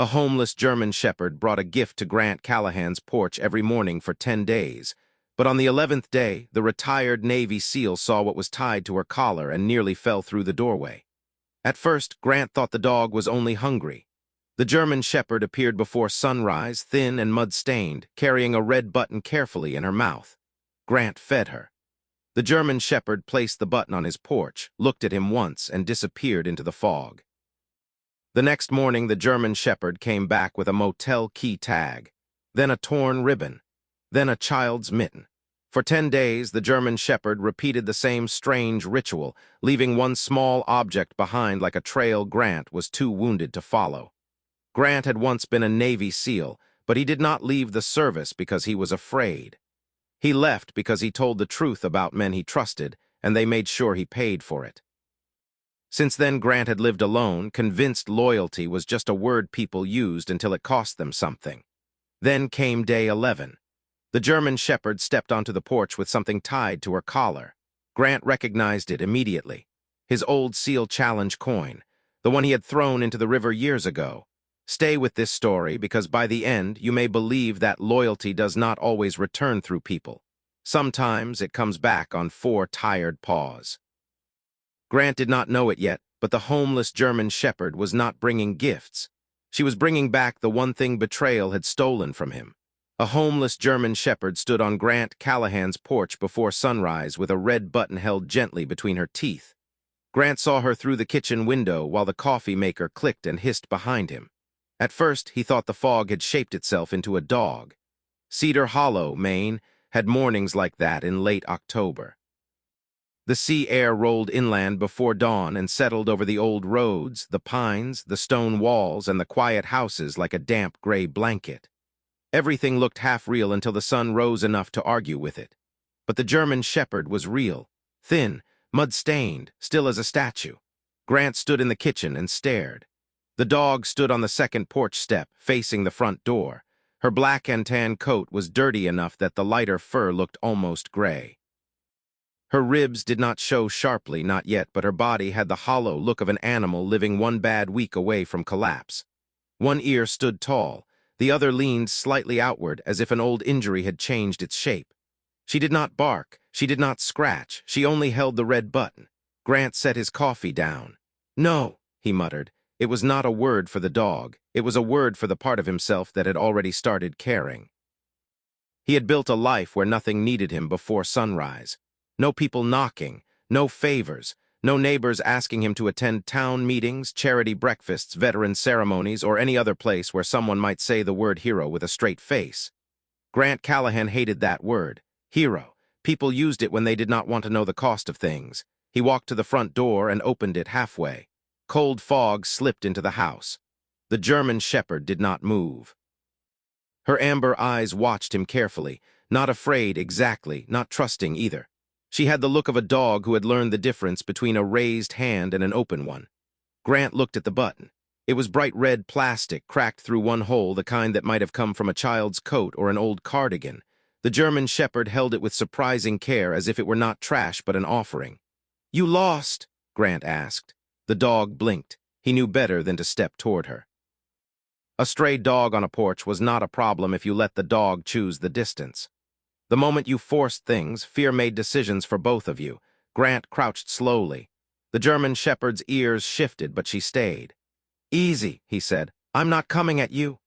A homeless German shepherd brought a gift to Grant Callahan's porch every morning for 10 days. But on the 11th day, the retired Navy SEAL saw what was tied to her collar and nearly fell through the doorway. At first, Grant thought the dog was only hungry. The German shepherd appeared before sunrise, thin and mud-stained, carrying a red button carefully in her mouth. Grant fed her. The German shepherd placed the button on his porch, looked at him once, and disappeared into the fog. The next morning, the German shepherd came back with a motel key tag, then a torn ribbon, then a child's mitten. For 10 days, the German shepherd repeated the same strange ritual, leaving one small object behind like a trail Grant was too wounded to follow. Grant had once been a Navy SEAL, but he did not leave the service because he was afraid. He left because he told the truth about men he trusted, and they made sure he paid for it. Since then, Grant had lived alone, convinced loyalty was just a word people used until it cost them something. Then came day 11. The German shepherd stepped onto the porch with something tied to her collar. Grant recognized it immediately. His old SEAL Challenge coin, the one he had thrown into the river years ago. Stay with this story because by the end, you may believe that loyalty does not always return through people. Sometimes it comes back on 4 tired paws. Grant did not know it yet, but the homeless German shepherd was not bringing gifts. She was bringing back the one thing betrayal had stolen from him. A homeless German shepherd stood on Grant Callahan's porch before sunrise with a red button held gently between her teeth. Grant saw her through the kitchen window while the coffee maker clicked and hissed behind him. At first, he thought the fog had shaped itself into a dog. Cedar Hollow, Maine, had mornings like that in late October. The sea air rolled inland before dawn and settled over the old roads, the pines, the stone walls, and the quiet houses like a damp gray blanket. Everything looked half real until the sun rose enough to argue with it. But the German shepherd was real, thin, mud-stained, still as a statue. Grant stood in the kitchen and stared. The dog stood on the second porch step, facing the front door. Her black and tan coat was dirty enough that the lighter fur looked almost gray. Her ribs did not show sharply, not yet, but her body had the hollow look of an animal living one bad week away from collapse. One ear stood tall, the other leaned slightly outward as if an old injury had changed its shape. She did not bark, she did not scratch, she only held the red button. Grant set his coffee down. "No," he muttered. It was not a word for the dog, it was a word for the part of himself that had already started caring. He had built a life where nothing needed him before sunrise. No people knocking, no favors, no neighbors asking him to attend town meetings, charity breakfasts, veteran ceremonies, or any other place where someone might say the word hero with a straight face. Grant Callahan hated that word, hero. People used it when they did not want to know the cost of things. He walked to the front door and opened it halfway. Cold fog slipped into the house. The German shepherd did not move. Her amber eyes watched him carefully, not afraid exactly, not trusting either. She had the look of a dog who had learned the difference between a raised hand and an open one. Grant looked at the button. It was bright red plastic, cracked through one hole, the kind that might have come from a child's coat or an old cardigan. The German shepherd held it with surprising care as if it were not trash but an offering. "You lost?" Grant asked. The dog blinked. He knew better than to step toward her. A stray dog on a porch was not a problem if you let the dog choose the distance. The moment you forced things, fear made decisions for both of you. Grant crouched slowly. The German shepherd's ears shifted, but she stayed. "Easy," he said. "I'm not coming at you."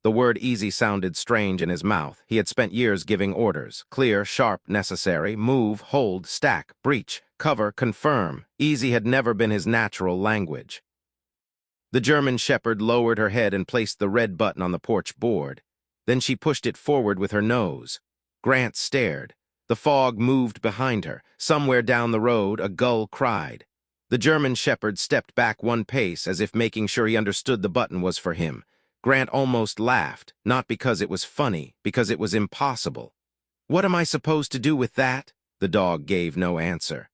The word easy sounded strange in his mouth. He had spent years giving orders. Clear, sharp, necessary, move, hold, stack, breach, cover, confirm. Easy had never been his natural language. The German shepherd lowered her head and placed the red button on the porch board. Then she pushed it forward with her nose. Grant stared. The fog moved behind her. Somewhere down the road, a gull cried. The German shepherd stepped back one pace as if making sure he understood the button was for him. Grant almost laughed, not because it was funny, because it was impossible. "What am I supposed to do with that?" The dog gave no answer.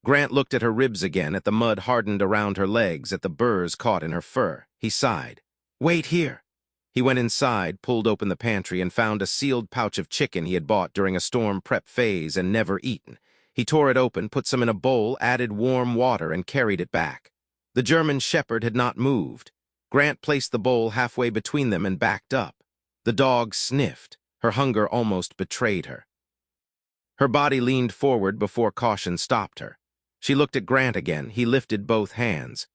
Grant looked at her ribs again, at the mud hardened around her legs, at the burrs caught in her fur. He sighed. "Wait here." He went inside, pulled open the pantry, and found a sealed pouch of chicken he had bought during a storm prep phase and never eaten. He tore it open, put some in a bowl, added warm water, and carried it back. The German shepherd had not moved. Grant placed the bowl halfway between them and backed up. The dog sniffed. Her hunger almost betrayed her. Her body leaned forward before caution stopped her. She looked at Grant again. He lifted both hands.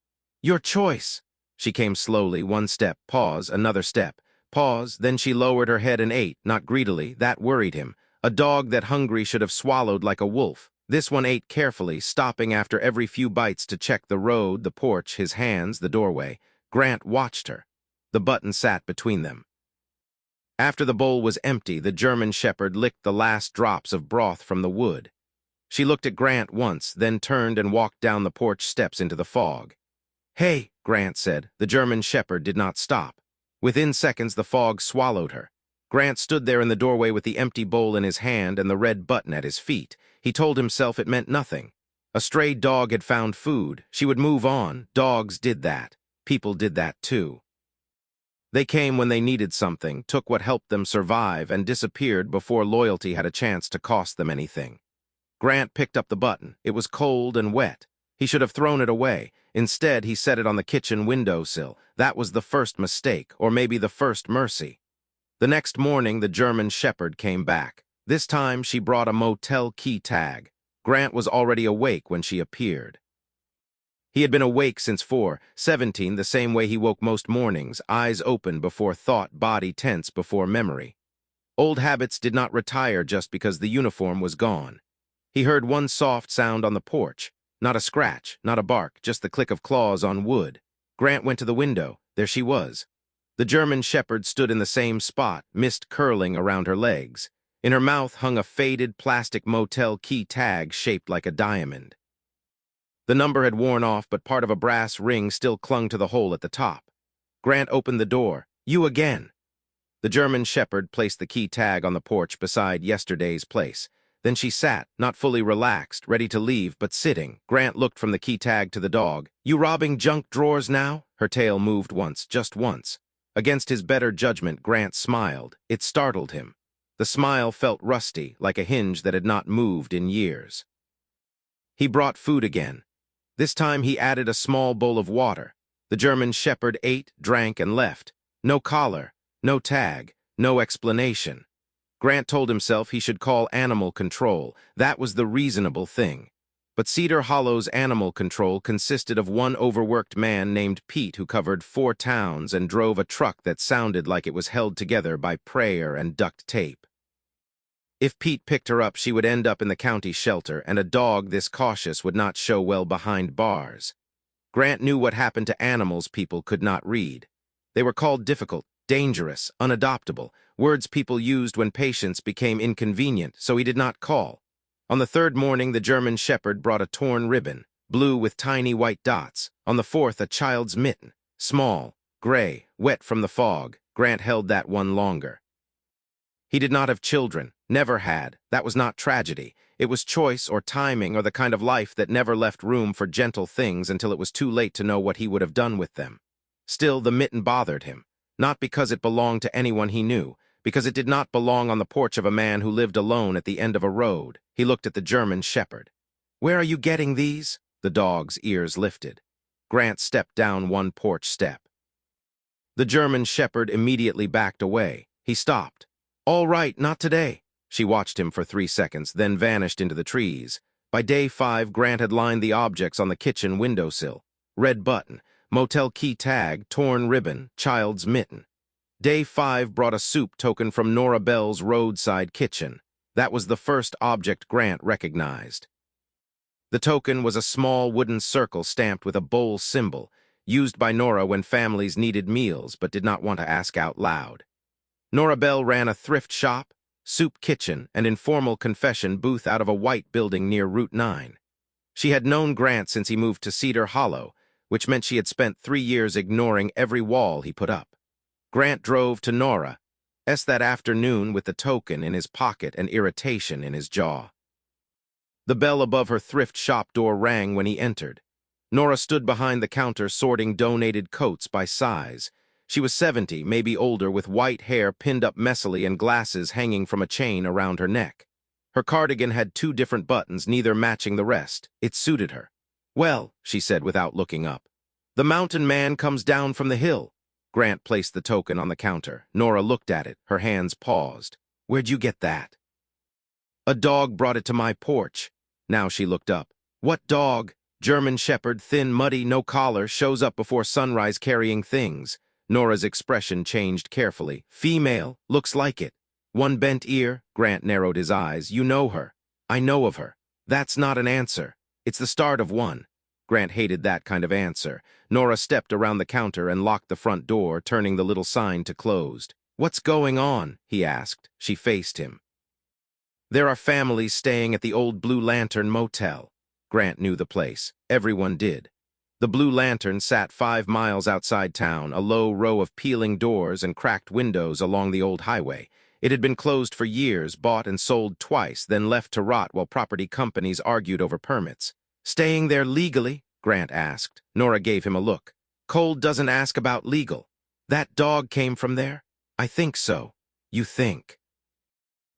"Your choice." She came slowly, one step, pause, another step, pause, then she lowered her head and ate, not greedily. That worried him. A dog that hungry should have swallowed like a wolf. This one ate carefully, stopping after every few bites to check the road, the porch, his hands, the doorway. Grant watched her. The button sat between them. After the bowl was empty, the German shepherd licked the last drops of broth from the wood. She looked at Grant once, then turned and walked down the porch steps into the fog. "Hey," Grant said. The German shepherd did not stop. Within seconds, the fog swallowed her. Grant stood there in the doorway with the empty bowl in his hand and the red button at his feet. He told himself it meant nothing. A stray dog had found food. She would move on. Dogs did that. People did that too. They came when they needed something, took what helped them survive, and disappeared before loyalty had a chance to cost them anything. Grant picked up the button. It was cold and wet. He should have thrown it away. Instead, he set it on the kitchen windowsill. That was the first mistake, or maybe the first mercy. The next morning, the German shepherd came back. This time, she brought a motel key tag. Grant was already awake when she appeared. He had been awake since 4:17, the same way he woke most mornings, eyes open before thought, body tense before memory. Old habits did not retire just because the uniform was gone. He heard one soft sound on the porch. Not a scratch, not a bark, just the click of claws on wood. Grant went to the window. There she was. The German shepherd stood in the same spot, mist curling around her legs. In her mouth hung a faded plastic motel key tag shaped like a diamond. The number had worn off, but part of a brass ring still clung to the hole at the top. Grant opened the door. "You again." The German shepherd placed the key tag on the porch beside yesterday's place. Then she sat, not fully relaxed, ready to leave, but sitting. Grant looked from the key tag to the dog. "You robbing junk drawers now?" Her tail moved once, just once. Against his better judgment, Grant smiled. It startled him. The smile felt rusty, like a hinge that had not moved in years. He brought food again. This time he added a small bowl of water. The German shepherd ate, drank, and left. No collar, no tag, no explanation. Grant told himself he should call animal control. That was the reasonable thing. But Cedar Hollow's animal control consisted of one overworked man named Pete who covered 4 towns and drove a truck that sounded like it was held together by prayer and duct tape. If Pete picked her up, she would end up in the county shelter, and a dog this cautious would not show well behind bars. Grant knew what happened to animals people could not read. They were called difficult, dangerous, unadoptable, words people used when patients became inconvenient, so he did not call. On the 3rd morning, the German shepherd brought a torn ribbon, blue with tiny white dots. On the 4th, a child's mitten, small, gray, wet from the fog. Grant held that one longer. He did not have children, never had. That was not tragedy. It was choice or timing or the kind of life that never left room for gentle things until it was too late to know what he would have done with them. Still, the mitten bothered him, not because it belonged to anyone he knew, because it did not belong on the porch of a man who lived alone at the end of a road. He looked at the German shepherd. "Where are you getting these?" The dog's ears lifted. Grant stepped down one porch step. The German shepherd immediately backed away. He stopped. "All right, not today." She watched him for 3 seconds, then vanished into the trees. By day 5, Grant had lined the objects on the kitchen windowsill. Red button, motel key tag, torn ribbon, child's mitten. Day 5 brought a soup token from Nora Bell's roadside kitchen. That was the first object Grant recognized. The token was a small wooden circle stamped with a bowl symbol, used by Nora when families needed meals but did not want to ask out loud. Nora Bell ran a thrift shop, soup kitchen, and informal confession booth out of a white building near Route 9. She had known Grant since he moved to Cedar Hollow, which meant she had spent 3 years ignoring every wall he put up. Grant drove to Nora's that afternoon with the token in his pocket and irritation in his jaw. The bell above her thrift shop door rang when he entered. Nora stood behind the counter sorting donated coats by size. She was 70, maybe older, with white hair pinned up messily and glasses hanging from a chain around her neck. Her cardigan had 2 different buttons, neither matching the rest. It suited her. "Well," she said without looking up. The mountain man comes down from the hill. Grant placed the token on the counter. Nora looked at it, her hands paused. Where'd you get that? A dog brought it to my porch. Now she looked up. What dog? German shepherd, thin, muddy, no collar, shows up before sunrise carrying things. Nora's expression changed carefully. Female, looks like it. One bent ear. Grant narrowed his eyes. You know her. I know of her. That's not an answer. It's the start of one. Grant hated that kind of answer. Nora stepped around the counter and locked the front door, turning the little sign to closed. What's going on? He asked. She faced him. There are families staying at the old Blue Lantern Motel. Grant knew the place. Everyone did. The Blue Lantern sat 5 miles outside town, a low row of peeling doors and cracked windows along the old highway. It had been closed for years, bought and sold twice, then left to rot while property companies argued over permits. Staying there legally? Grant asked. Nora gave him a look. Cole doesn't ask about legal. That dog came from there? I think so. You think?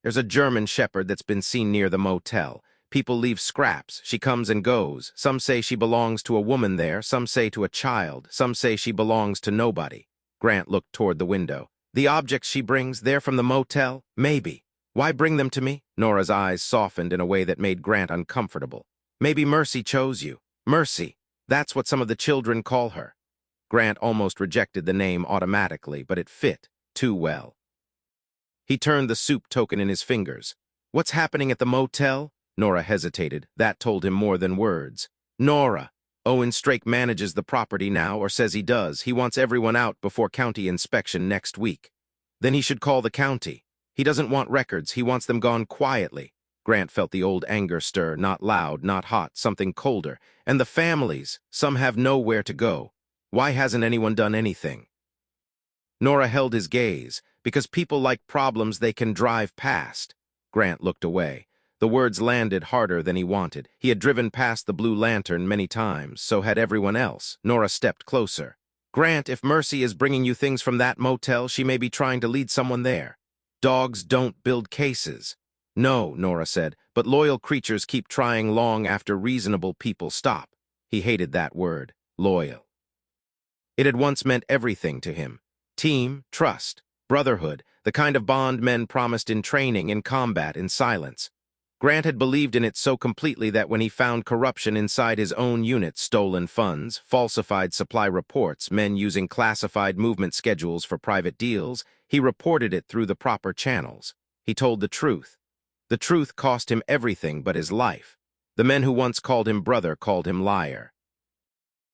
There's a German shepherd that's been seen near the motel. People leave scraps. She comes and goes. Some say she belongs to a woman there. Some say to a child. Some say she belongs to nobody. Grant looked toward the window. The objects she brings, they're from the motel? Maybe. Why bring them to me? Nora's eyes softened in a way that made Grant uncomfortable. Maybe Mercy chose you. Mercy. That's what some of the children call her. Grant almost rejected the name automatically, but it fit too well. He turned the soup token in his fingers. What's happening at the motel? Nora hesitated. That told him more than words. Nora. Owen Strake manages the property now, or says he does. He wants everyone out before county inspection next week. Then he should call the county. He doesn't want records. He wants them gone quietly. Grant felt the old anger stir, not loud, not hot, something colder. And the families, some have nowhere to go. Why hasn't anyone done anything? Nora held his gaze. Because people like problems they can drive past. Grant looked away. The words landed harder than he wanted. He had driven past the Blue Lantern many times, so had everyone else. Nora stepped closer. Grant, if Mercy is bringing you things from that motel, she may be trying to lead someone there. Dogs don't build cases. No, Nora said, but loyal creatures keep trying long after reasonable people stop. He hated that word, loyal. It had once meant everything to him. Team, trust, brotherhood, the kind of bond men promised in training, in combat, in silence. Grant had believed in it so completely that when he found corruption inside his own unit, stolen funds, falsified supply reports, men using classified movement schedules for private deals, he reported it through the proper channels. He told the truth. The truth cost him everything but his life. The men who once called him brother called him liar.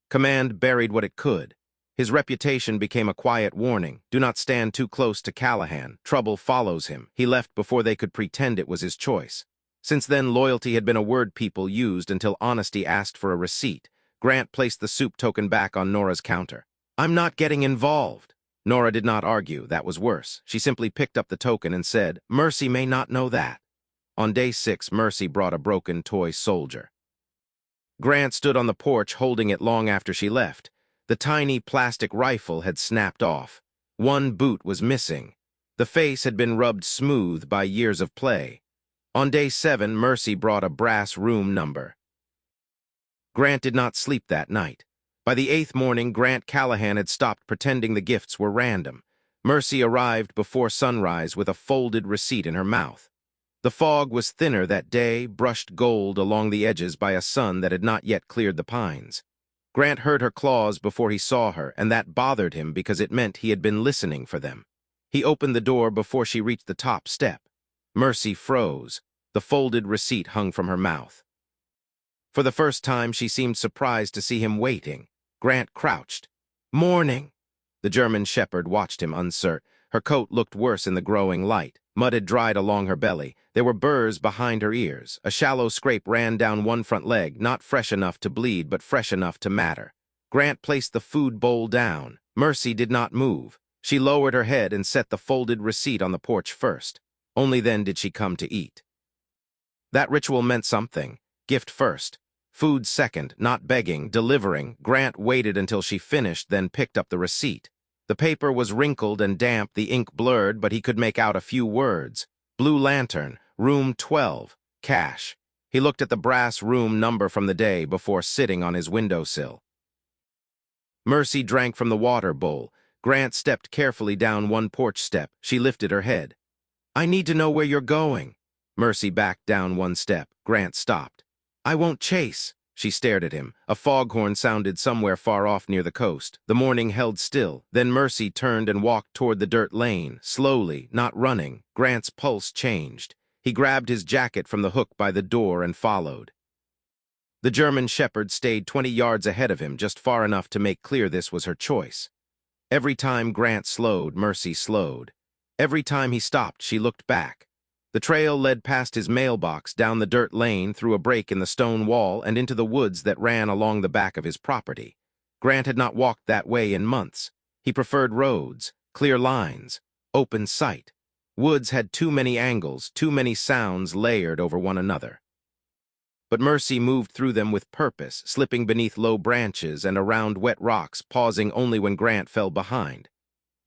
Command buried what it could. His reputation became a quiet warning. Do not stand too close to Callahan. Trouble follows him. He left before they could pretend it was his choice. Since then, loyalty had been a word people used until honesty asked for a receipt. Grant placed the soup token back on Nora's counter. I'm not getting involved. Nora did not argue. That was worse. She simply picked up the token and said, Mercy may not know that. On day 6, Mercy brought a broken toy soldier. Grant stood on the porch holding it long after she left. The tiny plastic rifle had snapped off. One boot was missing. The face had been rubbed smooth by years of play. On day 7, Mercy brought a brass room number. Grant did not sleep that night. By the 8th morning, Grant Callahan had stopped pretending the gifts were random. Mercy arrived before sunrise with a folded receipt in her mouth. The fog was thinner that day, brushed gold along the edges by a sun that had not yet cleared the pines. Grant heard her claws before he saw her, and that bothered him because it meant he had been listening for them. He opened the door before she reached the top step. Mercy froze. The folded receipt hung from her mouth. For the first time, she seemed surprised to see him waiting. Grant crouched. Morning. The German shepherd watched him uncertain. Her coat looked worse in the growing light. Mud had dried along her belly. There were burrs behind her ears. A shallow scrape ran down one front leg, not fresh enough to bleed, but fresh enough to matter. Grant placed the food bowl down. Mercy did not move. She lowered her head and set the folded receipt on the porch first. Only then did she come to eat. That ritual meant something. Gift first. Food second, not begging, delivering. Grant waited until she finished, then picked up the receipt. The paper was wrinkled and damp, the ink blurred, but he could make out a few words. Blue Lantern, room 12, cash. He looked at the brass room number from the day before sitting on his windowsill. Mercy drank from the water bowl. Grant stepped carefully down one porch step. She lifted her head. I need to know where you're going. Mercy backed down one step. Grant stopped. I won't chase. She stared at him. A foghorn sounded somewhere far off near the coast. The morning held still. Then Mercy turned and walked toward the dirt lane, slowly, not running. Grant's pulse changed. He grabbed his jacket from the hook by the door and followed. The German shepherd stayed 20 yards ahead of him, just far enough to make clear this was her choice. Every time Grant slowed, Mercy slowed. Every time he stopped, she looked back. The trail led past his mailbox, down the dirt lane, through a break in the stone wall, and into the woods that ran along the back of his property. Grant had not walked that way in months. He preferred roads, clear lines, open sight. Woods had too many angles, too many sounds layered over one another. But Mercy moved through them with purpose, slipping beneath low branches and around wet rocks, pausing only when Grant fell behind.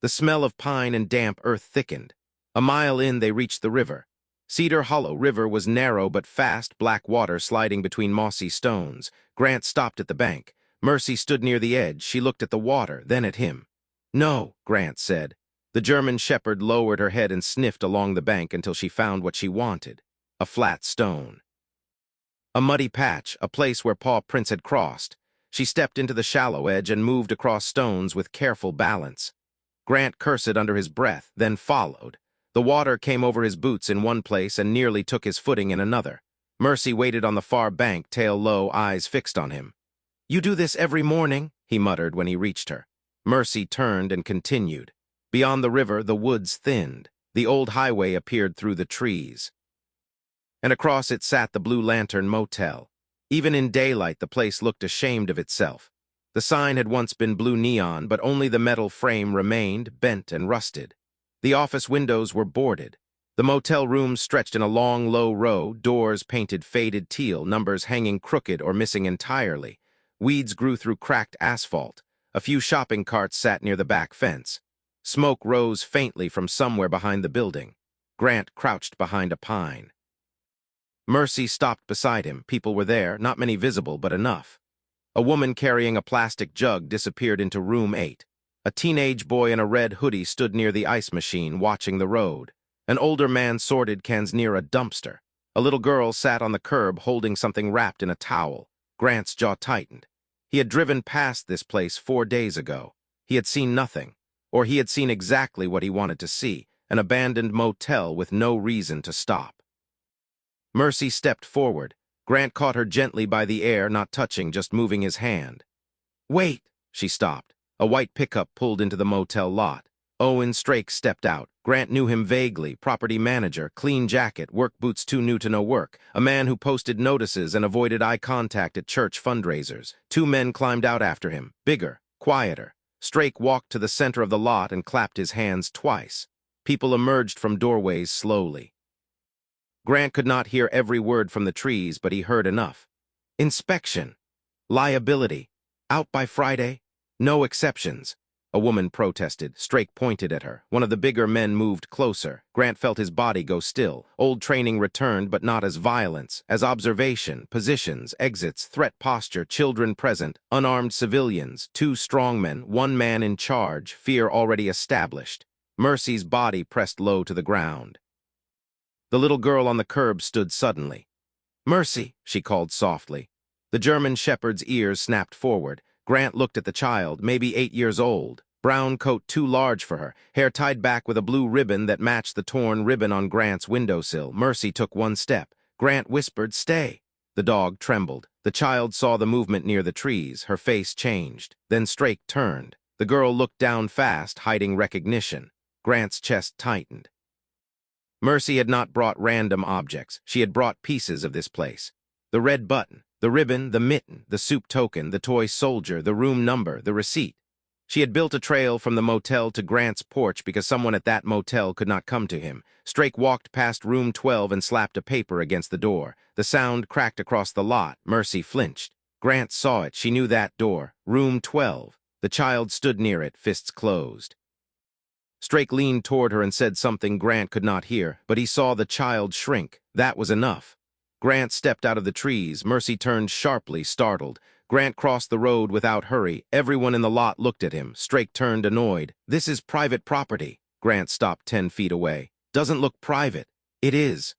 The smell of pine and damp earth thickened. A mile in, they reached the river. Cedar Hollow River was narrow but fast, black water sliding between mossy stones. Grant stopped at the bank. Mercy stood near the edge. She looked at the water, then at him. No, Grant said. The German shepherd lowered her head and sniffed along the bank until she found what she wanted, a flat stone. A muddy patch, a place where paw prints had crossed. She stepped into the shallow edge and moved across stones with careful balance. Grant cursed under his breath, then followed. The water came over his boots in one place and nearly took his footing in another. Mercy waited on the far bank, tail low, eyes fixed on him. You do this every morning, he muttered when he reached her. Mercy turned and continued. Beyond the river, the woods thinned. The old highway appeared through the trees. And across it sat the Blue Lantern Motel. Even in daylight, the place looked ashamed of itself. The sign had once been blue neon, but only the metal frame remained, bent and rusted. The office windows were boarded. The motel rooms stretched in a long, low row, doors painted faded teal, numbers hanging crooked or missing entirely. Weeds grew through cracked asphalt. A few shopping carts sat near the back fence. Smoke rose faintly from somewhere behind the building. Grant crouched behind a pine. Mercy stopped beside him. People were there, not many visible, but enough. A woman carrying a plastic jug disappeared into room 8. A teenage boy in a red hoodie stood near the ice machine, watching the road. An older man sorted cans near a dumpster. A little girl sat on the curb holding something wrapped in a towel. Grant's jaw tightened. He had driven past this place 4 days ago. He had seen nothing, or he had seen exactly what he wanted to see, an abandoned motel with no reason to stop. Mercy stepped forward. Grant caught her gently by the air, not touching, just moving his hand. Wait! She stopped. A white pickup pulled into the motel lot. Owen Strake stepped out. Grant knew him vaguely. Property manager, clean jacket, work boots too new to know work. A man who posted notices and avoided eye contact at church fundraisers. 2 men climbed out after him, bigger, quieter. Strake walked to the center of the lot and clapped his hands twice. People emerged from doorways slowly. Grant could not hear every word from the trees, but he heard enough. Inspection. Liability. Out by Friday. No exceptions. A woman protested. Strake pointed at her. One of the bigger men moved closer. Grant felt his body go still. Old training returned, but not as violence, as observation, positions, exits, threat posture, children present, unarmed civilians, 2 strongmen, 1 man in charge, fear already established. Mercy's body pressed low to the ground. The little girl on the curb stood suddenly. Mercy, she called softly. The German shepherd's ears snapped forward. Grant looked at the child, maybe 8 years old. Brown coat too large for her, hair tied back with a blue ribbon that matched the torn ribbon on Grant's windowsill. Mercy took 1 step. Grant whispered, "Stay." The dog trembled. The child saw the movement near the trees. Her face changed. Then Strake turned. The girl looked down fast, hiding recognition. Grant's chest tightened. Mercy had not brought random objects. She had brought pieces of this place. The red button, the ribbon, the mitten, the soup token, the toy soldier, the room number, the receipt. She had built a trail from the motel to Grant's porch because someone at that motel could not come to him. Strake walked past room 12 and slapped a paper against the door. The sound cracked across the lot. Mercy flinched. Grant saw it. She knew that door. Room 12. The child stood near it, fists closed. Strake leaned toward her and said something Grant could not hear, but he saw the child shrink. That was enough. Grant stepped out of the trees. Mercy turned sharply, startled. Grant crossed the road without hurry. Everyone in the lot looked at him. Strake turned annoyed. "This is private property." Grant stopped 10 feet away. "Doesn't look private." "It is."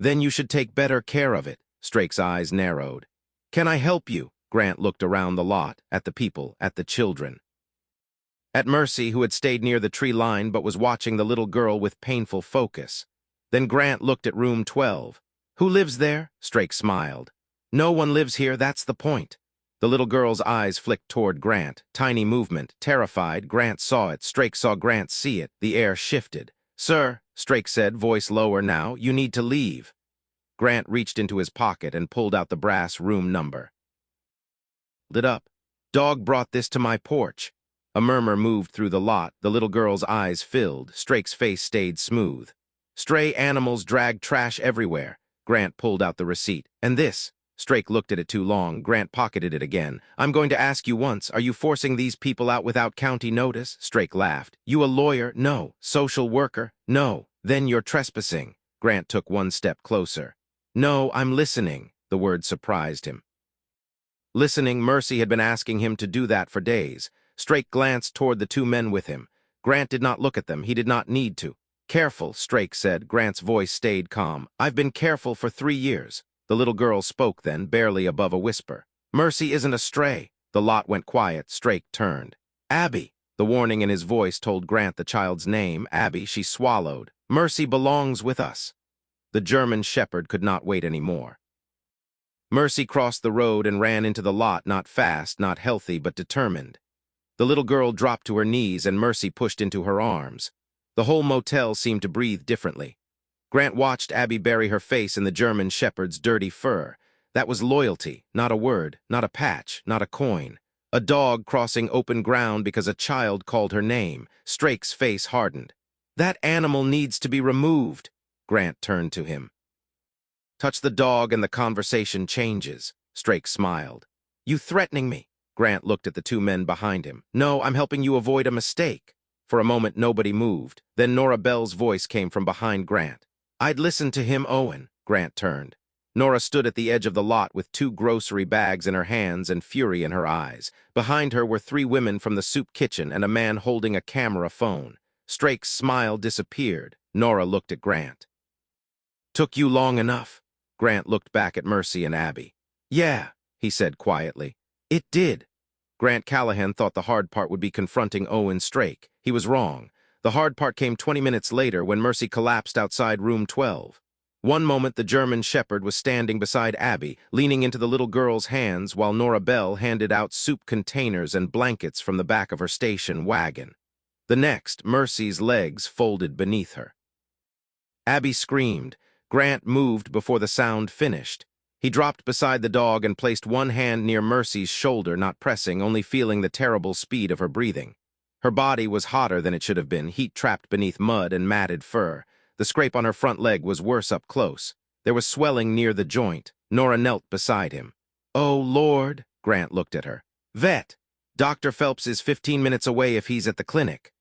"Then you should take better care of it." Strake's eyes narrowed. "Can I help you?" Grant looked around the lot, at the people, at the children. At Mercy, who had stayed near the tree line but was watching the little girl with painful focus. Then Grant looked at room 12. "Who lives there?" Strake smiled. "No one lives here, that's the point." The little girl's eyes flicked toward Grant. Tiny movement. Terrified, Grant saw it. Strake saw Grant see it. The air shifted. "Sir," Strake said, voice lower now, "you need to leave." Grant reached into his pocket and pulled out the brass room number. Lit up. "Dog brought this to my porch." A murmur moved through the lot. The little girl's eyes filled. Strake's face stayed smooth. "Stray animals drag trash everywhere." Grant pulled out the receipt. "And this?" Strake looked at it too long. Grant pocketed it again. "I'm going to ask you once, are you forcing these people out without county notice?" Strake laughed. "You a lawyer? No. Social worker? No. Then you're trespassing." Grant took one step closer. "No, I'm listening." The word surprised him. Listening, Mercy had been asking him to do that for days. Strake glanced toward the two men with him. Grant did not look at them. He did not need to. "Careful," Strake said. Grant's voice stayed calm. "I've been careful for 3 years." The little girl spoke then, barely above a whisper. "Mercy isn't a stray." The lot went quiet. Strake turned. "Abby." The warning in his voice told Grant the child's name. "Abby," she swallowed. "Mercy belongs with us." The German shepherd could not wait any more. Mercy crossed the road and ran into the lot, not fast, not healthy, but determined. The little girl dropped to her knees and Mercy pushed into her arms. The whole motel seemed to breathe differently. Grant watched Abby bury her face in the German shepherd's dirty fur. That was loyalty, not a word, not a patch, not a coin. A dog crossing open ground because a child called her name. Strake's face hardened. "That animal needs to be removed." Grant turned to him. "Touch the dog and the conversation changes." Strake smiled. "You threatening me?" Grant looked at the two men behind him. "No, I'm helping you avoid a mistake." For a moment, nobody moved. Then Nora Bell's voice came from behind Grant. "I'd listen to him, Owen." Grant turned. Nora stood at the edge of the lot with 2 grocery bags in her hands and fury in her eyes. Behind her were 3 women from the soup kitchen and a man holding a camera phone. Strake's smile disappeared. Nora looked at Grant. "Took you long enough?" Grant looked back at Mercy and Abby. "Yeah," he said quietly. "It did." Grant Callahan thought the hard part would be confronting Owen Strake. He was wrong. The hard part came 20 minutes later when Mercy collapsed outside room 12. One moment the German shepherd was standing beside Abby, leaning into the little girl's hands while Nora Bell handed out soup containers and blankets from the back of her station wagon. The next, Mercy's legs folded beneath her. Abby screamed. Grant moved before the sound finished. He dropped beside the dog and placed one hand near Mercy's shoulder, not pressing, only feeling the terrible speed of her breathing. Her body was hotter than it should have been, heat trapped beneath mud and matted fur. The scrape on her front leg was worse up close. There was swelling near the joint. Nora knelt beside him. "Oh, Lord," Grant looked at her. "Vet. Dr. Phelps is 15 minutes away if he's at the clinic."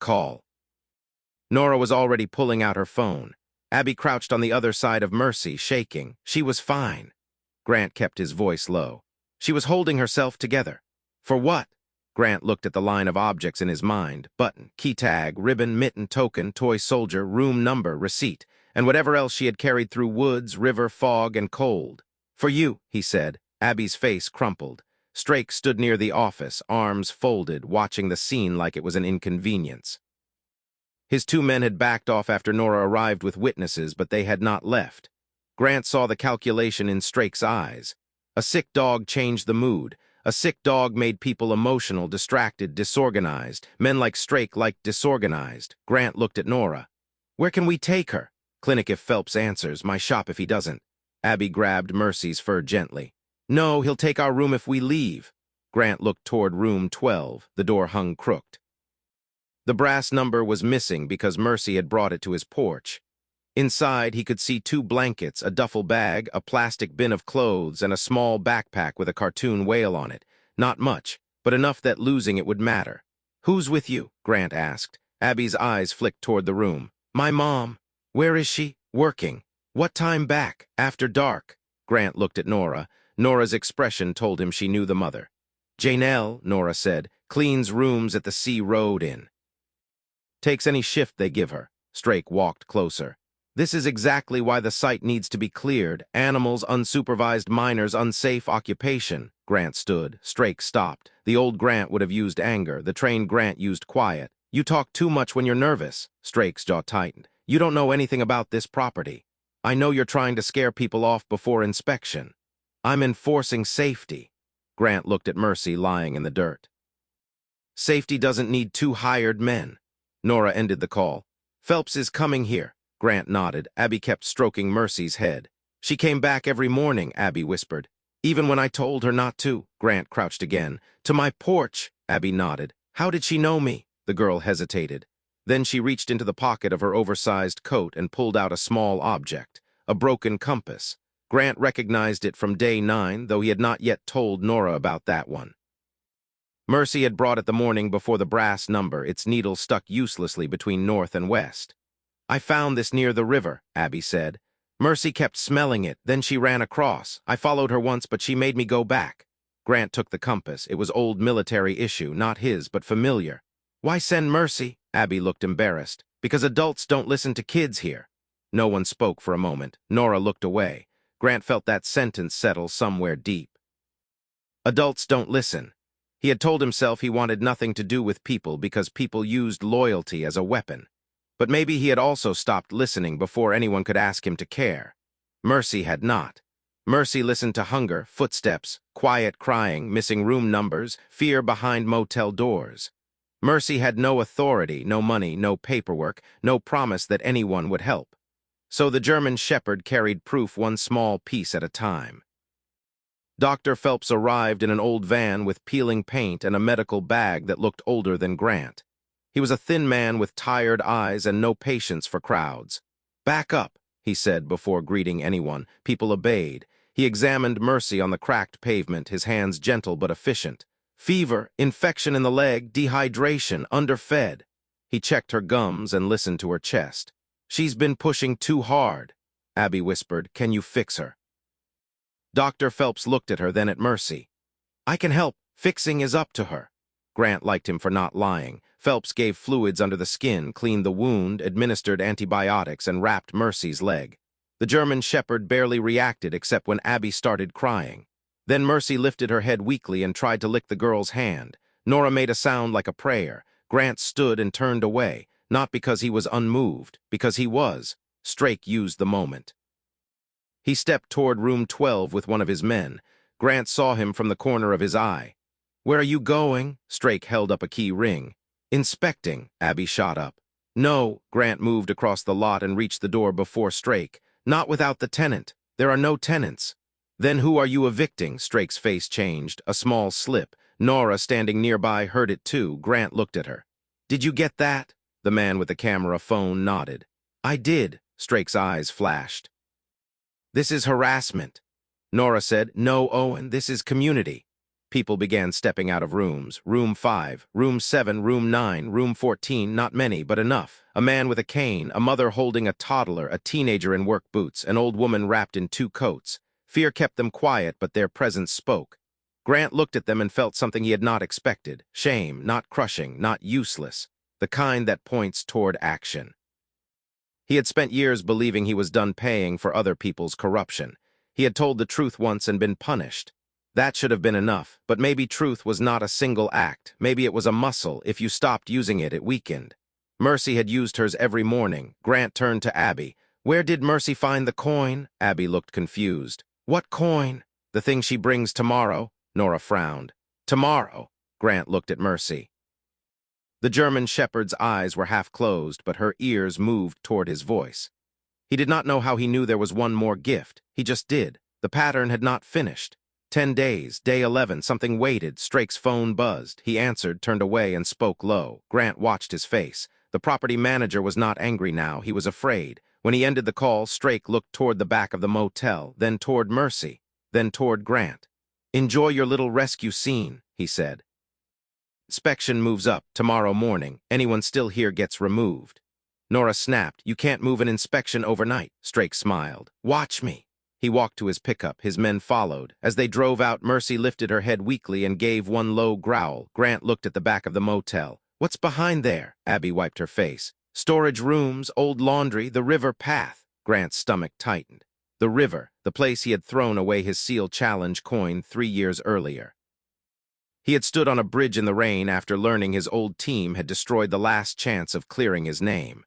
"Call." Nora was already pulling out her phone. Abby crouched on the other side of Mercy, shaking. She was fine. Grant kept his voice low. She was holding herself together. "For what?" Grant looked at the line of objects in his mind. Button, key tag, ribbon, mitten, token, toy soldier, room number, receipt, and whatever else she had carried through woods, river, fog, and cold. "For you," he said. Abby's face crumpled. Strake stood near the office, arms folded, watching the scene like it was an inconvenience. His 2 men had backed off after Nora arrived with witnesses, but they had not left. Grant saw the calculation in Strake's eyes. A sick dog changed the mood. A sick dog made people emotional, distracted, disorganized. Men like Strake liked disorganized. Grant looked at Nora. "Where can we take her?" "Clinic if Phelps answers, my shop if he doesn't." Abby grabbed Mercy's fur gently. "No, he'll take our room if we leave." Grant looked toward room 12. The door hung crooked. The brass number was missing because Mercy had brought it to his porch. Inside, he could see 2 blankets, a duffel bag, a plastic bin of clothes, and a small backpack with a cartoon whale on it. Not much, but enough that losing it would matter. "Who's with you?" Grant asked. Abby's eyes flicked toward the room. "My mom." "Where is she?" "Working." "What time back?" "After dark." Grant looked at Nora. Nora's expression told him she knew the mother. Janelle, Nora said, cleans rooms at the C Road Inn. Takes any shift they give her. Strake walked closer. This is exactly why the site needs to be cleared. Animals, unsupervised minors, unsafe occupation. Grant stood. Strake stopped. The old Grant would have used anger. The trained Grant used quiet. You talk too much when you're nervous. Strake's jaw tightened. You don't know anything about this property. I know you're trying to scare people off before inspection. I'm enforcing safety. Grant looked at Mercy lying in the dirt. Safety doesn't need two hired men. Nora ended the call. Phelps is coming here. Grant nodded. Abby kept stroking Mercy's head. She came back every morning, Abby whispered. Even when I told her not to. Grant crouched again. To my porch, Abby nodded. How did she know me? The girl hesitated. Then she reached into the pocket of her oversized coat and pulled out a small object, a broken compass. Grant recognized it from day 9, though he had not yet told Nora about that one. Mercy had brought it the morning before the brass number, its needle stuck uselessly between north and west. I found this near the river, Abby said. Mercy kept smelling it, then she ran across. I followed her once, but she made me go back. Grant took the compass. It was old military issue, not his, but familiar. Why send Mercy? Abby looked embarrassed. Because adults don't listen to kids here. No one spoke for a moment. Nora looked away. Grant felt that sentence settle somewhere deep. Adults don't listen. He had told himself he wanted nothing to do with people because people used loyalty as a weapon. But maybe he had also stopped listening before anyone could ask him to care. Mercy had not. Mercy listened to hunger, footsteps, quiet crying, missing room numbers, fear behind motel doors. Mercy had no authority, no money, no paperwork, no promise that anyone would help. So the German shepherd carried proof one small piece at a time. Dr. Phelps arrived in an old van with peeling paint and a medical bag that looked older than Grant. He was a thin man with tired eyes and no patience for crowds. Back up, he said before greeting anyone. People obeyed. He examined Mercy on the cracked pavement, his hands gentle but efficient. Fever, infection in the leg, dehydration, underfed. He checked her gums and listened to her chest. She's been pushing too hard. Abby whispered, can you fix her? Dr. Phelps looked at her, then at Mercy. I can help. Fixing is up to her. Grant liked him for not lying. Phelps gave fluids under the skin, cleaned the wound, administered antibiotics, and wrapped Mercy's leg. The German shepherd barely reacted except when Abby started crying. Then Mercy lifted her head weakly and tried to lick the girl's hand. Nora made a sound like a prayer. Grant stood and turned away, not because he was unmoved, because he was. Strake used the moment. He stepped toward room 12 with one of his men. Grant saw him from the corner of his eye. Where are you going? Strake held up a key ring. Inspecting, Abby shot up. No, Grant moved across the lot and reached the door before Strake. Not without the tenant. There are no tenants. Then who are you evicting? Strake's face changed, a small slip. Nora, standing nearby, heard it too. Grant looked at her. Did you get that? The man with the camera phone nodded. I did. Strake's eyes flashed. This is harassment. Nora said, no, Owen, this is community. People began stepping out of rooms. Room 5, room 7, room 9, room 14, not many, but enough. A man with a cane, a mother holding a toddler, a teenager in work boots, an old woman wrapped in 2 coats. Fear kept them quiet, but their presence spoke. Grant looked at them and felt something he had not expected. Shame, not crushing, not useless. The kind that points toward action. He had spent years believing he was done paying for other people's corruption. He had told the truth once and been punished. That should have been enough, but maybe truth was not a single act. Maybe it was a muscle. If you stopped using it, it weakened. Mercy had used hers every morning. Grant turned to Abby. Where did Mercy find the coin? Abby looked confused. What coin? The thing she brings tomorrow. Nora frowned. Tomorrow. Grant looked at Mercy. The German shepherd's eyes were half closed, but her ears moved toward his voice. He did not know how he knew there was one more gift. He just did. The pattern had not finished. 10 days, day 11, something waited. Strake's phone buzzed. He answered, turned away, and spoke low. Grant watched his face. The property manager was not angry now. He was afraid. When he ended the call, Strake looked toward the back of the motel, then toward Mercy, then toward Grant. Enjoy your little rescue scene, he said. Inspection moves up tomorrow morning. Anyone still here gets removed. Nora snapped. You can't move an inspection overnight. Strake smiled. Watch me. He walked to his pickup. His men followed. As they drove out, Mercy lifted her head weakly and gave one low growl. Grant looked at the back of the motel. "What's behind there?" Abby wiped her face. "Storage rooms, old laundry, the river path." Grant's stomach tightened. The river, the place he had thrown away his SEAL Challenge coin 3 years earlier. He had stood on a bridge in the rain after learning his old team had destroyed the last chance of clearing his name.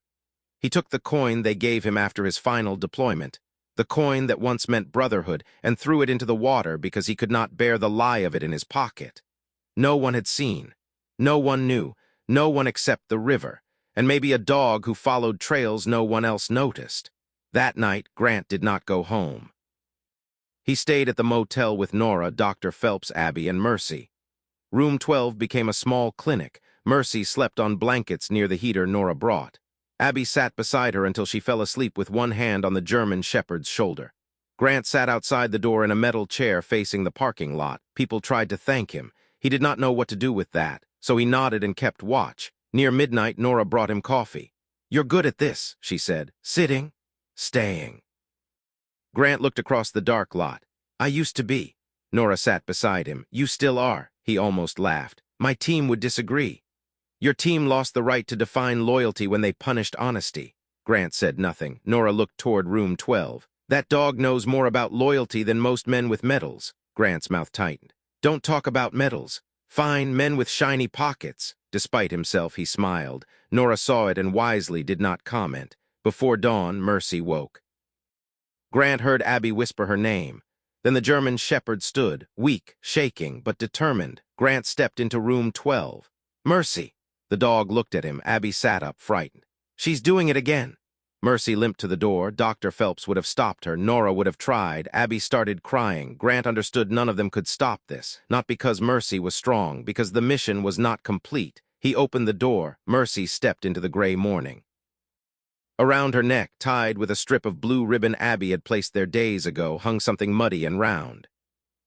He took the coin they gave him after his final deployment, the coin that once meant brotherhood, and threw it into the water because he could not bear the lie of it in his pocket. No one had seen. No one knew. No one except the river, and maybe a dog who followed trails no one else noticed. That night, Grant did not go home. He stayed at the motel with Nora, Dr. Phelps, Abby, and Mercy. Room 12 became a small clinic. Mercy slept on blankets near the heater Nora brought. Abby sat beside her until she fell asleep with one hand on the German shepherd's shoulder. Grant sat outside the door in a metal chair facing the parking lot. People tried to thank him. He did not know what to do with that, so he nodded and kept watch. Near midnight, Nora brought him coffee. "You're good at this," she said. "Sitting, staying." Grant looked across the dark lot. "I used to be." Nora sat beside him. "You still are." He almost laughed. "My team would disagree." "Your team lost the right to define loyalty when they punished honesty." Grant said nothing. Nora looked toward room 12. "That dog knows more about loyalty than most men with medals." Grant's mouth tightened. "Don't talk about medals. Fine, men with shiny pockets." Despite himself, he smiled. Nora saw it and wisely did not comment. Before dawn, Mercy woke. Grant heard Abby whisper her name. Then the German shepherd stood, weak, shaking, but determined. Grant stepped into room 12. "Mercy!" The dog looked at him. Abby sat up, frightened. "She's doing it again." Mercy limped to the door. Dr. Phelps would have stopped her. Nora would have tried. Abby started crying. Grant understood none of them could stop this. Not because Mercy was strong, because the mission was not complete. He opened the door. Mercy stepped into the gray morning. Around her neck, tied with a strip of blue ribbon Abby had placed there days ago, hung something muddy and round.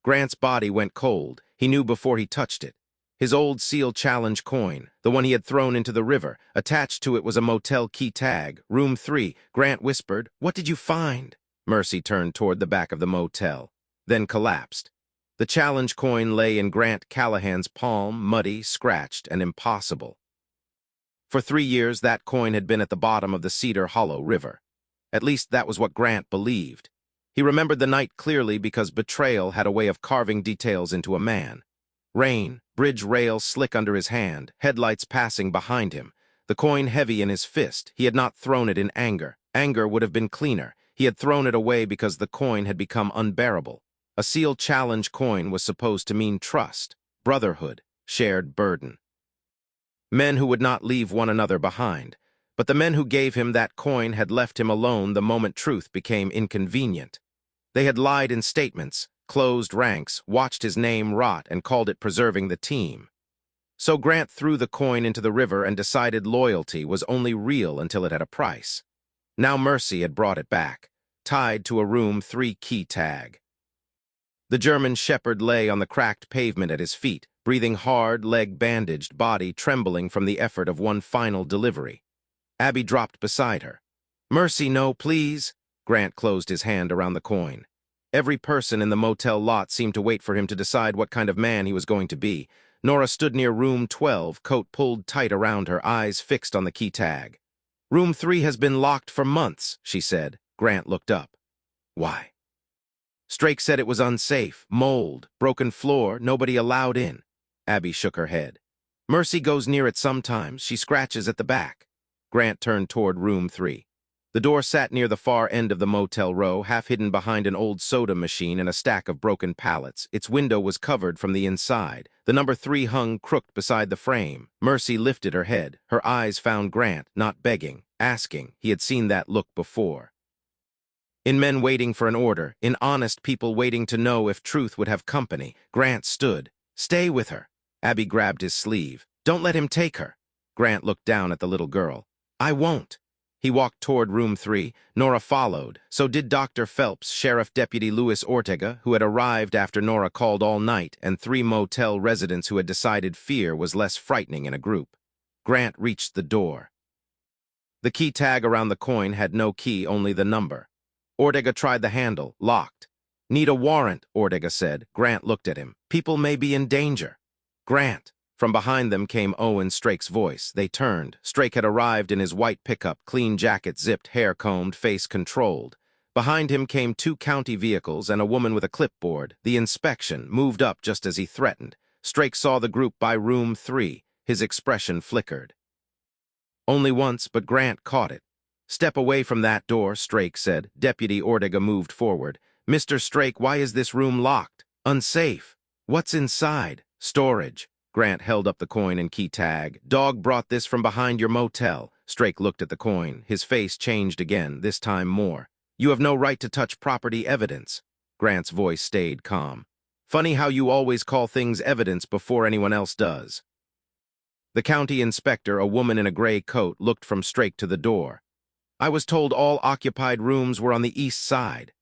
Grant's body went cold. He knew before he touched it. His old SEAL Challenge coin, the one he had thrown into the river. Attached to it was a motel key tag. Room 3. Grant whispered, "What did you find?" Mercy turned toward the back of the motel, then collapsed. The challenge coin lay in Grant Callahan's palm, muddy, scratched, and impossible. For 3 years, that coin had been at the bottom of the Cedar Hollow River. At least that was what Grant believed. He remembered the night clearly because betrayal had a way of carving details into a man. Rain, bridge rail slick under his hand, headlights passing behind him, the coin heavy in his fist. He had not thrown it in anger. Anger would have been cleaner. He had thrown it away because the coin had become unbearable. A SEAL Challenge coin was supposed to mean trust, brotherhood, shared burden. Men who would not leave one another behind. But the men who gave him that coin had left him alone the moment truth became inconvenient. They had lied in statements, closed ranks, watched his name rot, and called it preserving the team. So Grant threw the coin into the river and decided loyalty was only real until it had a price. Now Mercy had brought it back, tied to a room 3 key tag. The German shepherd lay on the cracked pavement at his feet, breathing hard, leg bandaged, body trembling from the effort of one final delivery. Abby dropped beside her. "Mercy, no, please." Grant closed his hand around the coin. Every person in the motel lot seemed to wait for him to decide what kind of man he was going to be. Nora stood near room 12, coat pulled tight around her, eyes fixed on the key tag. "Room 3 has been locked for months," she said. Grant looked up. "Why?" "Strake said it was unsafe, mold, broken floor, nobody allowed in." Abby shook her head. "Mercy goes near it sometimes. She scratches at the back." Grant turned toward room 3. The door sat near the far end of the motel row, half hidden behind an old soda machine and a stack of broken pallets. Its window was covered from the inside. The number 3 hung crooked beside the frame. Mercy lifted her head. Her eyes found Grant, not begging, asking. He had seen that look before. In men waiting for an order, in honest people waiting to know if truth would have company, Grant stood. "Stay with her." Abby grabbed his sleeve. "Don't let him take her." Grant looked down at the little girl. "I won't." He walked toward room 3. Nora followed. So did Dr. Phelps, Sheriff Deputy Luis Ortega, who had arrived after Nora called all night, and 3 motel residents who had decided fear was less frightening in a group. Grant reached the door. The key tag around the coin had no key, only the number. Ortega tried the handle, locked. Need a warrant, Ortega said. Grant looked at him. People may be in danger. Grant. From behind them came Owen Strake's voice. They turned. Strake had arrived in his white pickup, clean jacket zipped, hair combed, face controlled. Behind him came 2 county vehicles and a woman with a clipboard. The inspection moved up just as he threatened. Strake saw the group by room 3. His expression flickered. Only once, but Grant caught it. Step away from that door, Strake said. Deputy Ortega moved forward. Mr. Strake, why is this room locked? Unsafe. What's inside? Storage. Grant held up the coin and key tag. Dog brought this from behind your motel. Strake looked at the coin. His face changed again, this time more. You have no right to touch property evidence. Grant's voice stayed calm. Funny how you always call things evidence before anyone else does. The county inspector, a woman in a gray coat, looked from Strake to the door. I was told all occupied rooms were on the east side.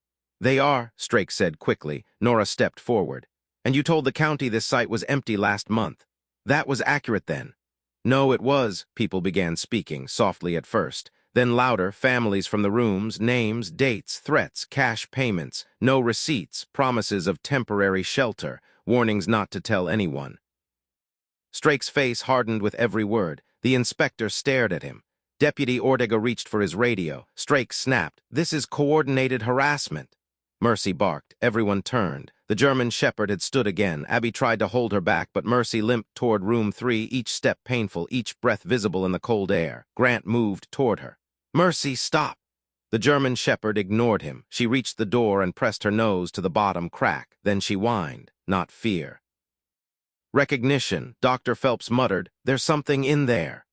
They are, Strake said quickly. Nora stepped forward. And you told the county this site was empty last month. That was accurate then. No, it was, people began speaking, softly at first. Then louder, families from the rooms, names, dates, threats, cash payments, no receipts, promises of temporary shelter, warnings not to tell anyone. Strake's face hardened with every word. The inspector stared at him. Deputy Ortega reached for his radio. Strake snapped. This is coordinated harassment. Mercy barked. Everyone turned. The German shepherd had stood again. Abby tried to hold her back, but Mercy limped toward room 3, each step painful, each breath visible in the cold air. Grant moved toward her. Mercy, stop! The German shepherd ignored him. She reached the door and pressed her nose to the bottom crack. Then she whined, not fear. Recognition, Dr. Phelps muttered. There's something in there.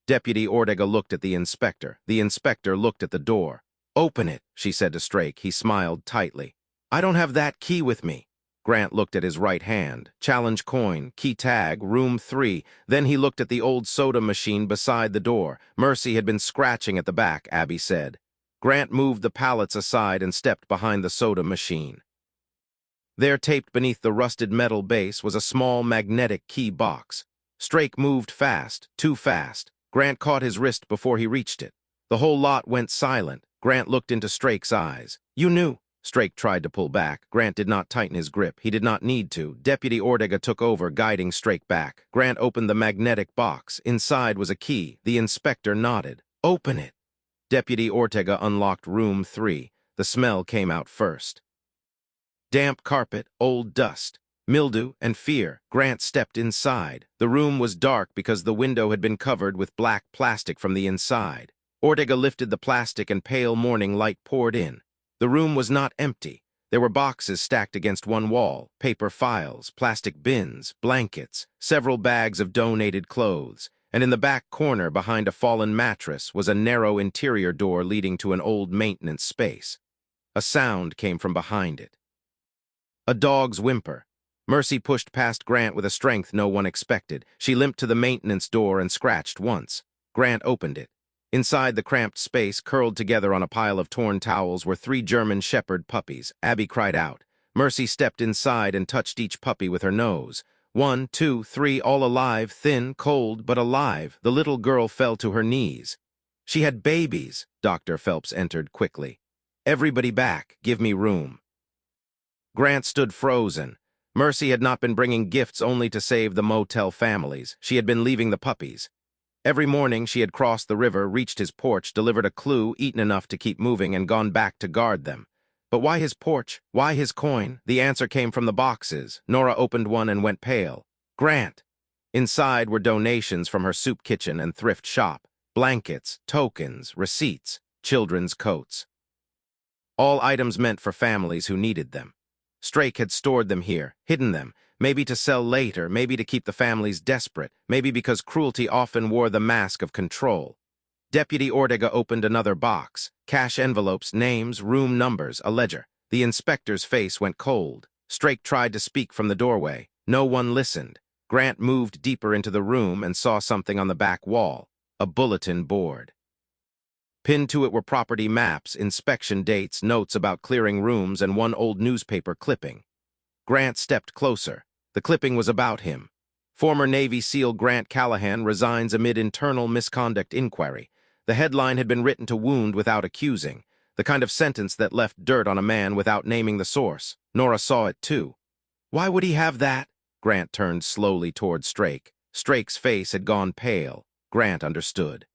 Deputy Ortega looked at the inspector. The inspector looked at the door. Open it, she said to Strake. He smiled tightly. I don't have that key with me. Grant looked at his right hand. Challenge coin, key tag, room 3. Then he looked at the old soda machine beside the door. Mercy had been scratching at the back, Abby said. Grant moved the pallets aside and stepped behind the soda machine. There, taped beneath the rusted metal base, was a small magnetic key box. Strake moved fast, too fast. Grant caught his wrist before he reached it. The whole lot went silent. Grant looked into Strake's eyes. You knew. Strake tried to pull back. Grant did not tighten his grip. He did not need to. Deputy Ortega took over, guiding Strake back. Grant opened the magnetic box. Inside was a key. The inspector nodded. Open it. Deputy Ortega unlocked room 3. The smell came out first. Damp carpet, old dust, mildew, and fear. Grant stepped inside. The room was dark because the window had been covered with black plastic from the inside. Ortega lifted the plastic and pale morning light poured in. The room was not empty. There were boxes stacked against one wall, paper files, plastic bins, blankets, several bags of donated clothes, and in the back corner behind a fallen mattress was a narrow interior door leading to an old maintenance space. A sound came from behind it. A dog's whimper. Mercy pushed past Grant with a strength no one expected. She limped to the maintenance door and scratched once. Grant opened it. Inside the cramped space, curled together on a pile of torn towels, were 3 German shepherd puppies. Abby cried out. Mercy stepped inside and touched each puppy with her nose. 1, 2, 3, all alive, thin, cold, but alive. The little girl fell to her knees. She had babies. Dr. Phelps entered quickly. Everybody back. Give me room. Grant stood frozen. Mercy had not been bringing gifts only to save the motel families. She had been leaving the puppies. Every morning she had crossed the river, reached his porch, delivered a clue, eaten enough to keep moving, and gone back to guard them. But why his porch? Why his coin? The answer came from the boxes. Nora opened one and went pale. Grant! Inside were donations from her soup kitchen and thrift shop. Blankets, tokens, receipts, children's coats. All items meant for families who needed them. Strake had stored them here, hidden them, maybe to sell later, maybe to keep the families desperate, maybe because cruelty often wore the mask of control. Deputy Ortega opened another box. Cash envelopes, names, room numbers, a ledger. The inspector's face went cold. Strake tried to speak from the doorway. No one listened. Grant moved deeper into the room and saw something on the back wall. A bulletin board. Pinned to it were property maps, inspection dates, notes about clearing rooms, and one old newspaper clipping. Grant stepped closer. The clipping was about him. Former Navy SEAL Grant Callahan resigns amid internal misconduct inquiry. The headline had been written to wound without accusing. The kind of sentence that left dirt on a man without naming the source. Nora saw it too. Why would he have that? Grant turned slowly toward Strake. Strake's face had gone pale. Grant understood.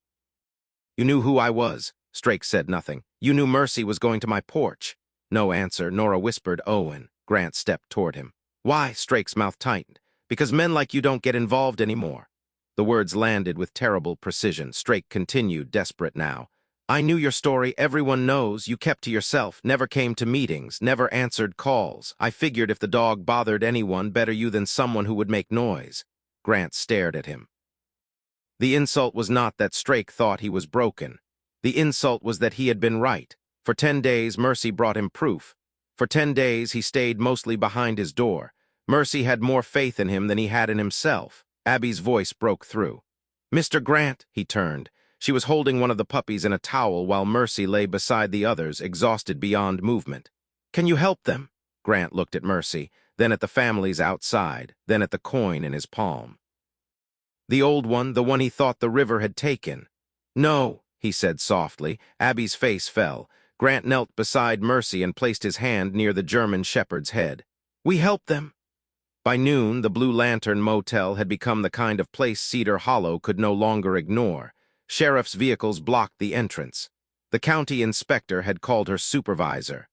You knew who I was. Strake said nothing. You knew Mercy was going to my porch. No answer. Nora whispered, Owen. Grant stepped toward him. Why? Strake's mouth tightened. Because men like you don't get involved anymore. The words landed with terrible precision. Strake continued, desperate now. I knew your story. Everyone knows. You kept to yourself, never came to meetings, never answered calls. I figured if the dog bothered anyone, better you than someone who would make noise. Grant stared at him. The insult was not that Strake thought he was broken. The insult was that he had been right. For 10 days, Mercy brought him proof. For 10 days, he stayed mostly behind his door. Mercy had more faith in him than he had in himself. Abby's voice broke through. Mr. Grant, he turned. She was holding one of the puppies in a towel while Mercy lay beside the others, exhausted beyond movement. Can you help them? Grant looked at Mercy, then at the families outside, then at the coin in his palm. The old one, the one he thought the river had taken. No, he said softly. Abby's face fell. Grant knelt beside Mercy and placed his hand near the German shepherd's head. We helped them. By noon, the Blue Lantern Motel had become the kind of place Cedar Hollow could no longer ignore. Sheriff's vehicles blocked the entrance. The county inspector had called her supervisor.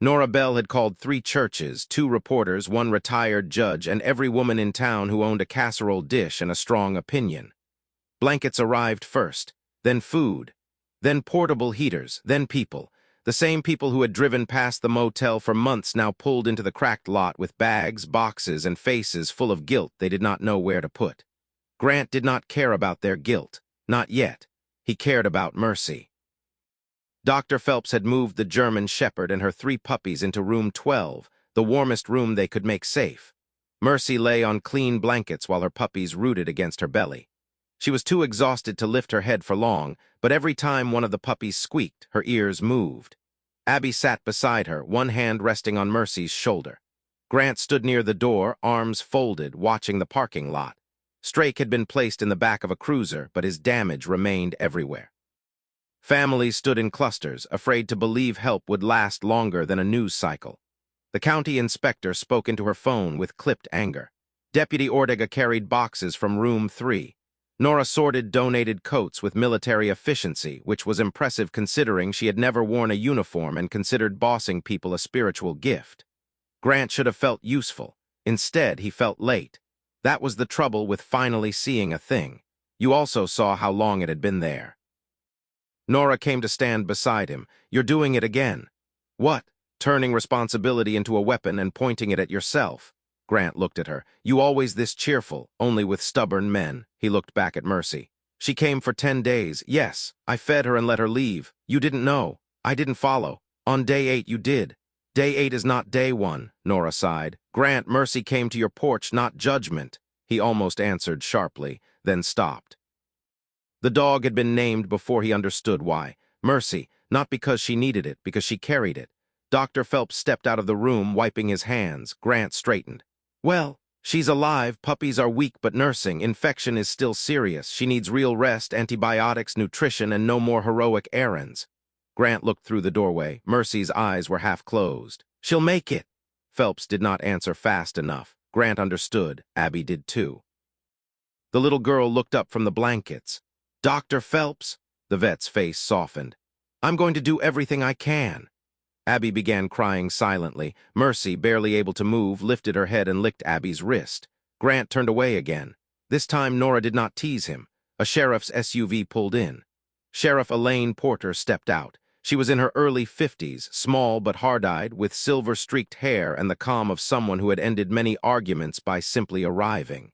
Nora Bell had called 3 churches, 2 reporters, 1 retired judge, and every woman in town who owned a casserole dish and a strong opinion. Blankets arrived first, then food, then portable heaters, then people. The same people who had driven past the motel for months now pulled into the cracked lot with bags, boxes, and faces full of guilt they did not know where to put. Grant did not care about their guilt. Not yet. He cared about Mercy. Dr. Phelps had moved the German shepherd and her 3 puppies into room 12, the warmest room they could make safe. Mercy lay on clean blankets while her puppies rooted against her belly. She was too exhausted to lift her head for long, but every time one of the puppies squeaked, her ears moved. Abby sat beside her, one hand resting on Mercy's shoulder. Grant stood near the door, arms folded, watching the parking lot. Strake had been placed in the back of a cruiser, but his damage remained everywhere. Families stood in clusters, afraid to believe help would last longer than a news cycle. The county inspector spoke into her phone with clipped anger. Deputy Ortega carried boxes from room 3. Nora sorted donated coats with military efficiency, which was impressive considering she had never worn a uniform and considered bossing people a spiritual gift. Grant should have felt useful. Instead, he felt late. That was the trouble with finally seeing a thing. You also saw how long it had been there. Nora came to stand beside him. You're doing it again. What? Turning responsibility into a weapon and pointing it at yourself. Grant looked at her. You always this cheerful, only with stubborn men. He looked back at Mercy. She came for 10 days. Yes, I fed her and let her leave. You didn't know. I didn't follow. On day 8 you did. Day 8 is not day 1, Nora sighed. Grant, Mercy came to your porch, not judgment. He almost answered sharply, then stopped. The dog had been named before he understood why. Mercy, not because she needed it, because she carried it. Dr. Phelps stepped out of the room, wiping his hands. Grant straightened. Well, she's alive, puppies are weak but nursing, infection is still serious, she needs real rest, antibiotics, nutrition, and no more heroic errands. Grant looked through the doorway. Mercy's eyes were half closed. She'll make it. Phelps did not answer fast enough. Grant understood. Abby did too. The little girl looked up from the blankets. Dr. Phelps? The vet's face softened. I'm going to do everything I can. Abby began crying silently. Mercy, barely able to move, lifted her head and licked Abby's wrist. Grant turned away again. This time Nora did not tease him. A sheriff's SUV pulled in. Sheriff Elaine Porter stepped out. She was in her early 50s, small but hard-eyed, with silver-streaked hair and the calm of someone who had ended many arguments by simply arriving.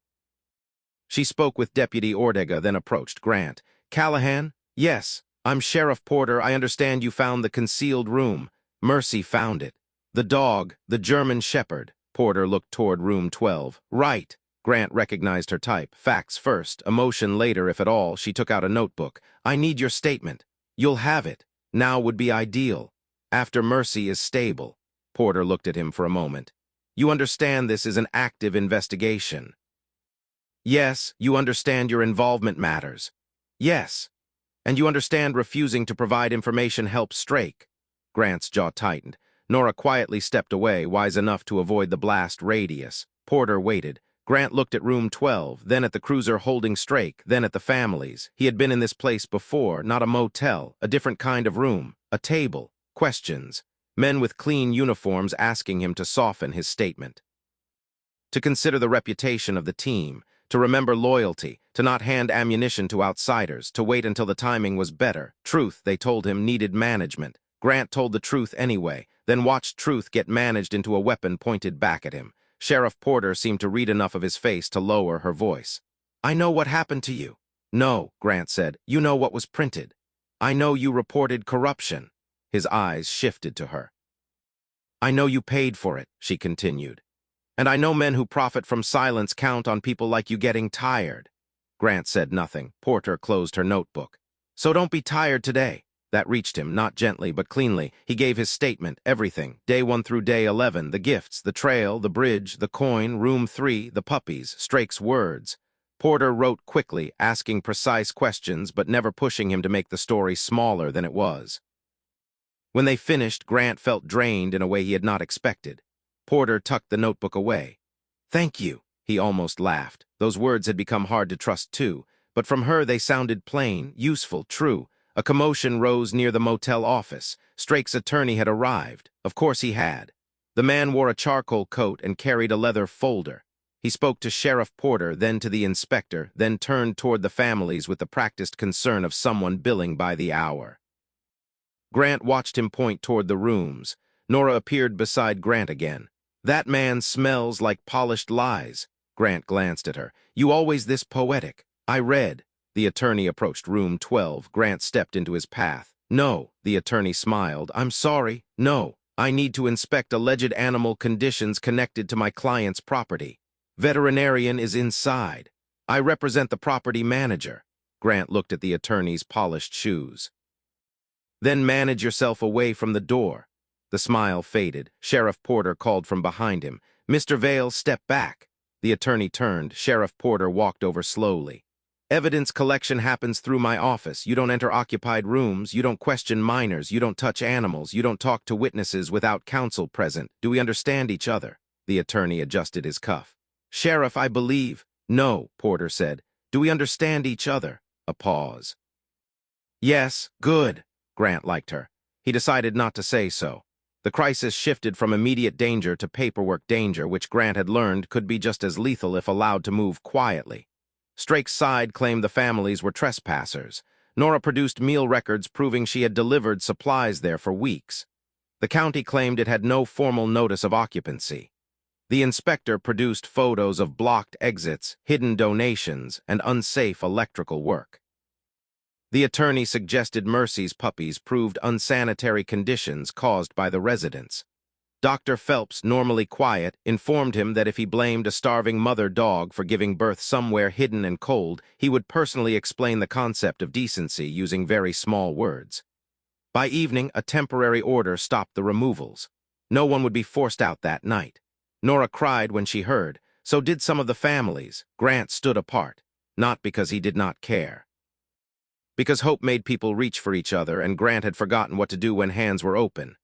She spoke with Deputy Ortega, then approached Grant. Callahan? Yes, I'm Sheriff Porter. I understand you found the concealed room. Mercy found it. The dog, the German shepherd. Porter looked toward room 12. Right. Grant recognized her type. Facts first, emotion later, if at all. She took out a notebook. I need your statement. You'll have it. Now would be ideal. After Mercy is stable. Porter looked at him for a moment. You understand this is an active investigation. Yes, you understand your involvement matters. Yes. And you understand refusing to provide information helps Strake. Grant's jaw tightened. Nora quietly stepped away, wise enough to avoid the blast radius. Porter waited. Grant looked at room 12, then at the cruiser holding Strake, then at the families. He had been in this place before, not a motel, a different kind of room, a table, questions, men with clean uniforms asking him to soften his statement. To consider the reputation of the team, to remember loyalty, to not hand ammunition to outsiders, to wait until the timing was better. Truth, they told him, needed management. Grant told the truth anyway, then watched truth get managed into a weapon pointed back at him. Sheriff Porter seemed to read enough of his face to lower her voice. I know what happened to you. No, Grant said. You know what was printed. I know you reported corruption. His eyes shifted to her. I know you paid for it, she continued. And I know men who profit from silence count on people like you getting tired. Grant said nothing. Porter closed her notebook. So don't be tired today. That reached him, not gently, but cleanly. He gave his statement, everything, day 1 through day 11, the gifts, the trail, the bridge, the coin, room 3, the puppies, Strake's words. Porter wrote quickly, asking precise questions, but never pushing him to make the story smaller than it was. When they finished, Grant felt drained in a way he had not expected. Porter tucked the notebook away. Thank you, he almost laughed. Those words had become hard to trust too, but from her they sounded plain, useful, true. A commotion rose near the motel office. Strake's attorney had arrived. Of course he had. The man wore a charcoal coat and carried a leather folder. He spoke to Sheriff Porter, then to the inspector, then turned toward the families with the practiced concern of someone billing by the hour. Grant watched him point toward the rooms. Nora appeared beside Grant again. That man smells like polished lies. Grant glanced at her. You always this poetic. I read. The attorney approached room 12. Grant stepped into his path. No, the attorney smiled. I'm sorry. No, I need to inspect alleged animal conditions connected to my client's property. Veterinarian is inside. I represent the property manager. Grant looked at the attorney's polished shoes. Then manage yourself away from the door. The smile faded. Sheriff Porter called from behind him. Mr. Vale, step back. The attorney turned. Sheriff Porter walked over slowly. Evidence collection happens through my office. You don't enter occupied rooms. You don't question minors. You don't touch animals. You don't talk to witnesses without counsel present. Do we understand each other? The attorney adjusted his cuff. Sheriff, I believe. No, Porter said. Do we understand each other? A pause. Yes, good. Grant liked her. He decided not to say so. The crisis shifted from immediate danger to paperwork danger, which Grant had learned could be just as lethal if allowed to move quietly. Strake's side claimed the families were trespassers. Nora produced meal records proving she had delivered supplies there for weeks. The county claimed it had no formal notice of occupancy. The inspector produced photos of blocked exits, hidden donations, and unsafe electrical work. The attorney suggested Mercy's puppies proved unsanitary conditions caused by the residents. Dr. Phelps, normally quiet, informed him that if he blamed a starving mother dog for giving birth somewhere hidden and cold, he would personally explain the concept of decency using very small words. By evening, a temporary order stopped the removals. No one would be forced out that night. Nora cried when she heard. So did some of the families. Grant stood apart, not because he did not care. Because hope made people reach for each other, and Grant had forgotten what to do when hands were open.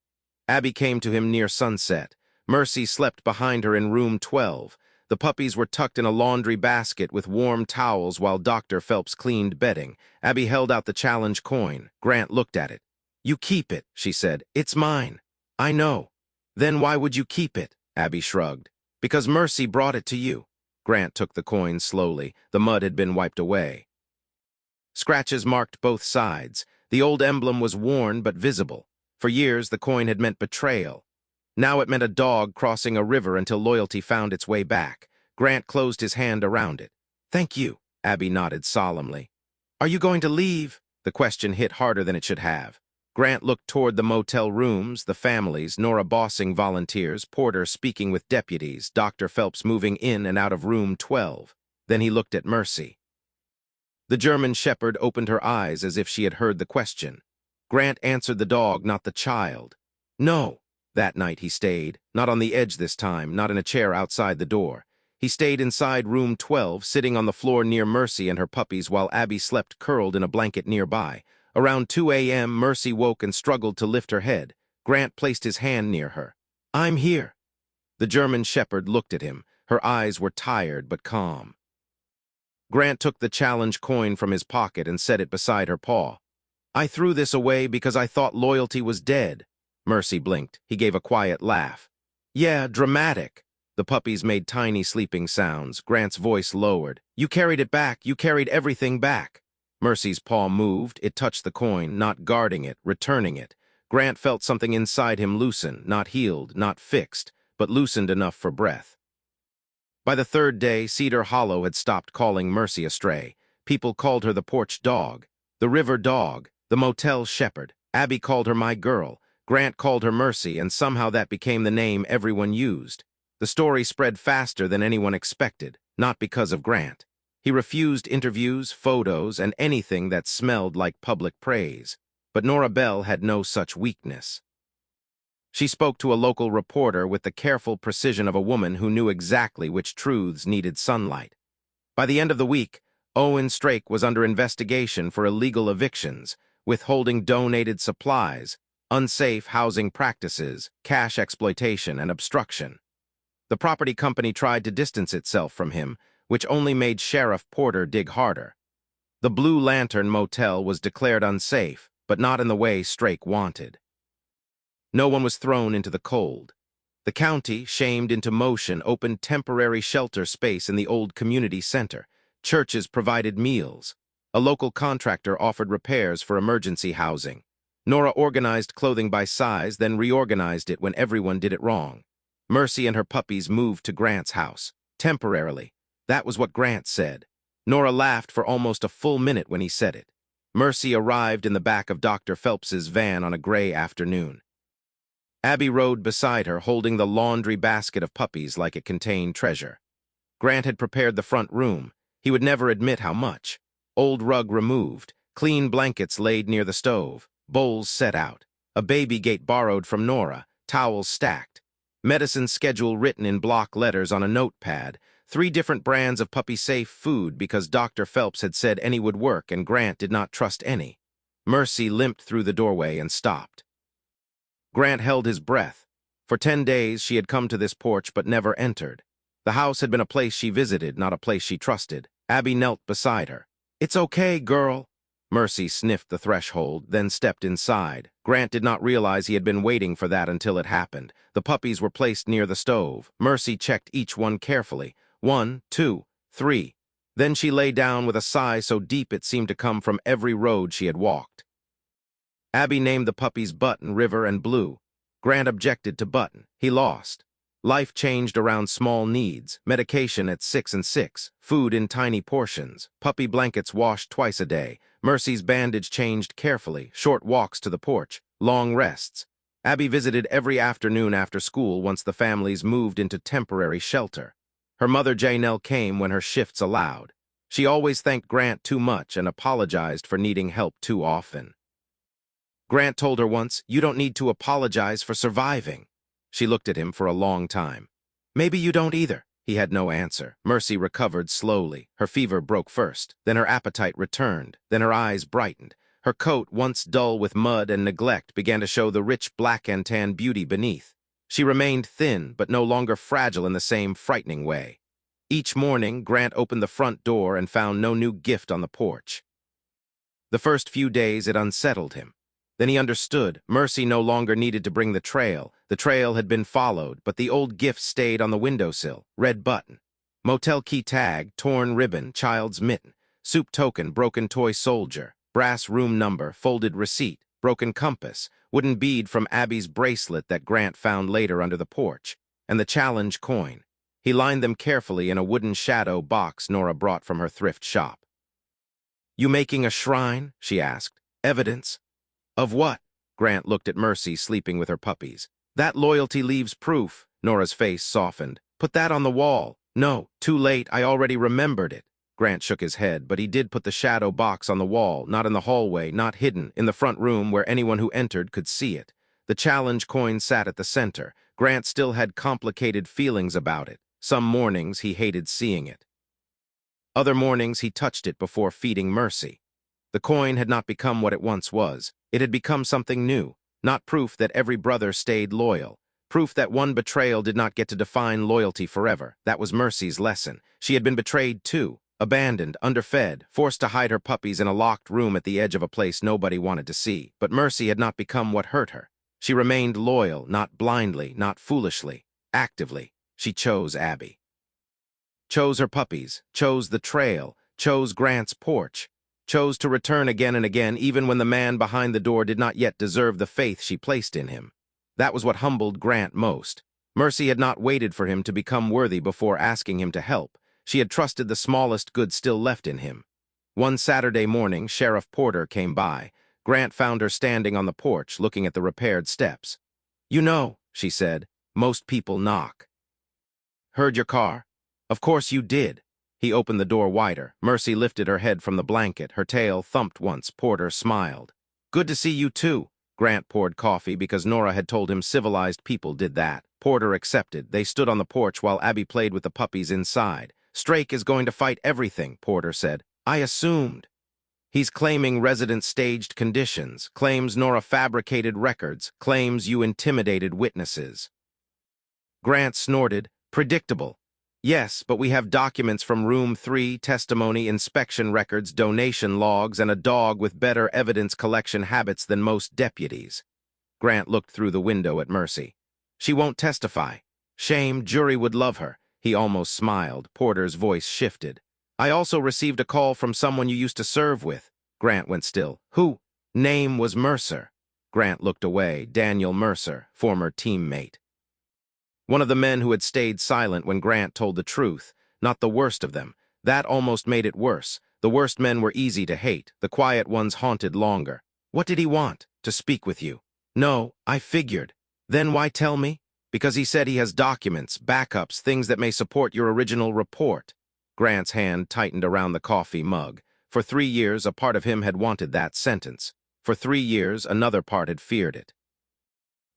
Abby came to him near sunset. Mercy slept behind her in room 12. The puppies were tucked in a laundry basket with warm towels while Dr. Phelps cleaned bedding. Abby held out the challenge coin. Grant looked at it. You keep it, she said. It's mine. I know. Then why would you keep it? Abby shrugged. Because Mercy brought it to you. Grant took the coin slowly. The mud had been wiped away. Scratches marked both sides. The old emblem was worn but visible. For years, the coin had meant betrayal. Now it meant a dog crossing a river until loyalty found its way back. Grant closed his hand around it. Thank you, Abby nodded solemnly. Are you going to leave? The question hit harder than it should have. Grant looked toward the motel rooms, the families, Nora bossing volunteers, Porter speaking with deputies, Dr. Phelps moving in and out of room 12. Then he looked at Mercy. The German shepherd opened her eyes as if she had heard the question. Grant answered the dog, not the child. No. That night he stayed, not on the edge this time, not in a chair outside the door. He stayed inside room 12, sitting on the floor near Mercy and her puppies while Abby slept curled in a blanket nearby. Around 2 a.m., Mercy woke and struggled to lift her head. Grant placed his hand near her. "I'm here." The German shepherd looked at him. Her eyes were tired but calm. Grant took the challenge coin from his pocket and set it beside her paw. "I threw this away because I thought loyalty was dead." Mercy blinked. He gave a quiet laugh. "Yeah, dramatic." The puppies made tiny sleeping sounds. Grant's voice lowered. "You carried it back. You carried everything back." Mercy's paw moved. It touched the coin, not guarding it, returning it. Grant felt something inside him loosen, not healed, not fixed, but loosened enough for breath. By the third day, Cedar Hollow had stopped calling Mercy a stray. People called her the porch dog, the river dog, the motel shepherd. Abby called her my girl. Grant called her Mercy, and somehow that became the name everyone used. The story spread faster than anyone expected, not because of Grant. He refused interviews, photos, and anything that smelled like public praise. But Nora Bell had no such weakness. She spoke to a local reporter with the careful precision of a woman who knew exactly which truths needed sunlight. By the end of the week, Owen Strake was under investigation for illegal evictions, withholding donated supplies, unsafe housing practices, cash exploitation, and obstruction. The property company tried to distance itself from him, which only made Sheriff Porter dig harder. The Blue Lantern Motel was declared unsafe, but not in the way Strake wanted. No one was thrown into the cold. The county, shamed into motion, opened temporary shelter space in the old community center. Churches provided meals. A local contractor offered repairs for emergency housing. Nora organized clothing by size, then reorganized it when everyone did it wrong. Mercy and her puppies moved to Grant's house, temporarily. That was what Grant said. Nora laughed for almost a full minute when he said it. Mercy arrived in the back of Dr. Phelps's van on a gray afternoon. Abby rode beside her, holding the laundry basket of puppies like it contained treasure. Grant had prepared the front room. He would never admit how much. Old rug removed, clean blankets laid near the stove, bowls set out, a baby gate borrowed from Nora, towels stacked, medicine schedule written in block letters on a notepad, 3 different brands of puppy-safe food because Dr. Phelps had said any would work and Grant did not trust any. Mercy limped through the doorway and stopped. Grant held his breath. For 10 days she had come to this porch but never entered. The house had been a place she visited, not a place she trusted. Abby knelt beside her. "It's okay, girl." Mercy sniffed the threshold, then stepped inside. Grant did not realize he had been waiting for that until it happened. The puppies were placed near the stove. Mercy checked each one carefully. 1, 2, 3. Then she lay down with a sigh so deep it seemed to come from every road she had walked. Abby named the puppies Button, River, and Blue. Grant objected to Button. He lost. Life changed around small needs, medication at 6 and 6, food in tiny portions, puppy blankets washed twice a day, Mercy's bandage changed carefully, short walks to the porch, long rests. Abby visited every afternoon after school once the families moved into temporary shelter. Her mother Janelle came when her shifts allowed. She always thanked Grant too much and apologized for needing help too often. Grant told her once, "You don't need to apologize for surviving." She looked at him for a long time. "Maybe you don't either." He had no answer. Mercy recovered slowly. Her fever broke first. Then her appetite returned. Then her eyes brightened. Her coat, once dull with mud and neglect, began to show the rich black and tan beauty beneath. She remained thin, but no longer fragile in the same frightening way. Each morning, Grant opened the front door and found no new gift on the porch. The first few days, it unsettled him. Then he understood. Mercy no longer needed to bring the trail. The trail had been followed, but the old gift stayed on the windowsill. Red button. Motel key tag, torn ribbon, child's mitten. Soup token, broken toy soldier. Brass room number, folded receipt. Broken compass. Wooden bead from Abby's bracelet that Grant found later under the porch. And the challenge coin. He lined them carefully in a wooden shadow box Nora brought from her thrift shop. "You making a shrine?" she asked. "Evidence?" "Of what?" Grant looked at Mercy sleeping with her puppies. "That loyalty leaves proof." Nora's face softened. "Put that on the wall." "No, too late. I already remembered it." Grant shook his head, but he did put the shadow box on the wall, not in the hallway, not hidden, in the front room where anyone who entered could see it. The challenge coin sat at the center. Grant still had complicated feelings about it. Some mornings he hated seeing it. Other mornings he touched it before feeding Mercy. The coin had not become what it once was. It had become something new, not proof that every brother stayed loyal. Proof that one betrayal did not get to define loyalty forever. That was Mercy's lesson. She had been betrayed too, abandoned, underfed, forced to hide her puppies in a locked room at the edge of a place nobody wanted to see. But Mercy had not become what hurt her. She remained loyal, not blindly, not foolishly, actively. She chose Abby. Chose her puppies, chose the trail, chose Grant's porch, chose to return again and again even when the man behind the door did not yet deserve the faith she placed in him. That was what humbled Grant most. Mercy had not waited for him to become worthy before asking him to help. She had trusted the smallest good still left in him. One Saturday morning, Sheriff Porter came by. Grant found her standing on the porch, looking at the repaired steps. "You know," she said, "most people knock." "Heard your car?" "Of course you did." He opened the door wider. Mercy lifted her head from the blanket. Her tail thumped once. Porter smiled. "Good to see you too." Grant poured coffee because Nora had told him civilized people did that. Porter accepted. They stood on the porch while Abby played with the puppies inside. "Strake is going to fight everything," Porter said. "I assumed." "He's claiming residents staged conditions, claims Nora fabricated records, claims you intimidated witnesses." Grant snorted. "Predictable." "Yes, but we have documents from Room 3, testimony, inspection records, donation logs, and a dog with better evidence collection habits than most deputies." Grant looked through the window at Mercy. "She won't testify." "Shame, jury would love her." He almost smiled. Porter's voice shifted. "I also received a call from someone you used to serve with." Grant went still. "Who?" "Name was Mercer." Grant looked away. Daniel Mercer, former teammate. One of the men who had stayed silent when Grant told the truth, not the worst of them. That almost made it worse. The worst men were easy to hate, the quiet ones haunted longer. "What did he want?" "To speak with you." "No, I figured." "Then why tell me?" "Because he said he has documents, backups, things that may support your original report." Grant's hand tightened around the coffee mug. For 3 years, a part of him had wanted that sentence. For 3 years, another part had feared it.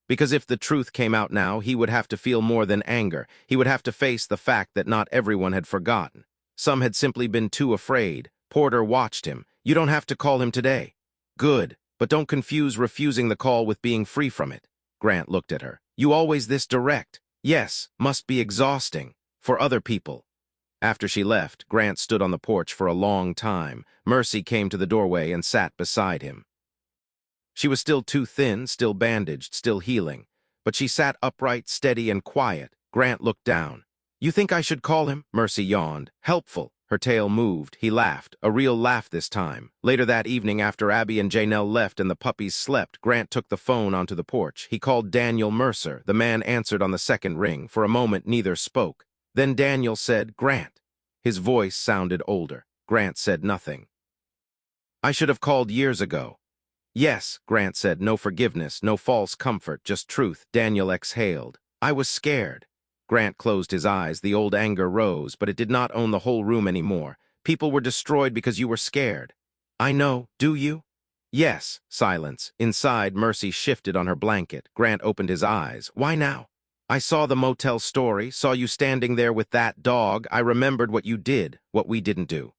Because if the truth came out now, he would have to feel more than anger. He would have to face the fact that not everyone had forgotten. Some had simply been too afraid. Porter watched him. "You don't have to call him today." "Good, but don't confuse refusing the call with being free from it." Grant looked at her. "You always this direct?" "Yes, must be exhausting. For other people." After she left, Grant stood on the porch for a long time. Mercy came to the doorway and sat beside him. She was still too thin, still bandaged, still healing. But she sat upright, steady, and quiet. Grant looked down. "You think I should call him?" Mercy yawned. "Helpful." Her tail moved. He laughed, a real laugh this time. Later that evening, after Abby and Janelle left and the puppies slept, Grant took the phone onto the porch. He called Daniel Mercer. The man answered on the second ring. For a moment, neither spoke. Then Daniel said, "Grant." His voice sounded older. Grant said nothing. "I should have called years ago." "Yes," Grant said, "no forgiveness, no false comfort, just truth." Daniel exhaled. "I was scared." Grant closed his eyes. The old anger rose, but it did not own the whole room anymore. "People were destroyed because you were scared." "I know. Do you?" "Yes." Silence. Inside, Mercy shifted on her blanket. Grant opened his eyes. "Why now?" "I saw the motel story, saw you standing there with that dog. I remembered what you did, what we didn't do."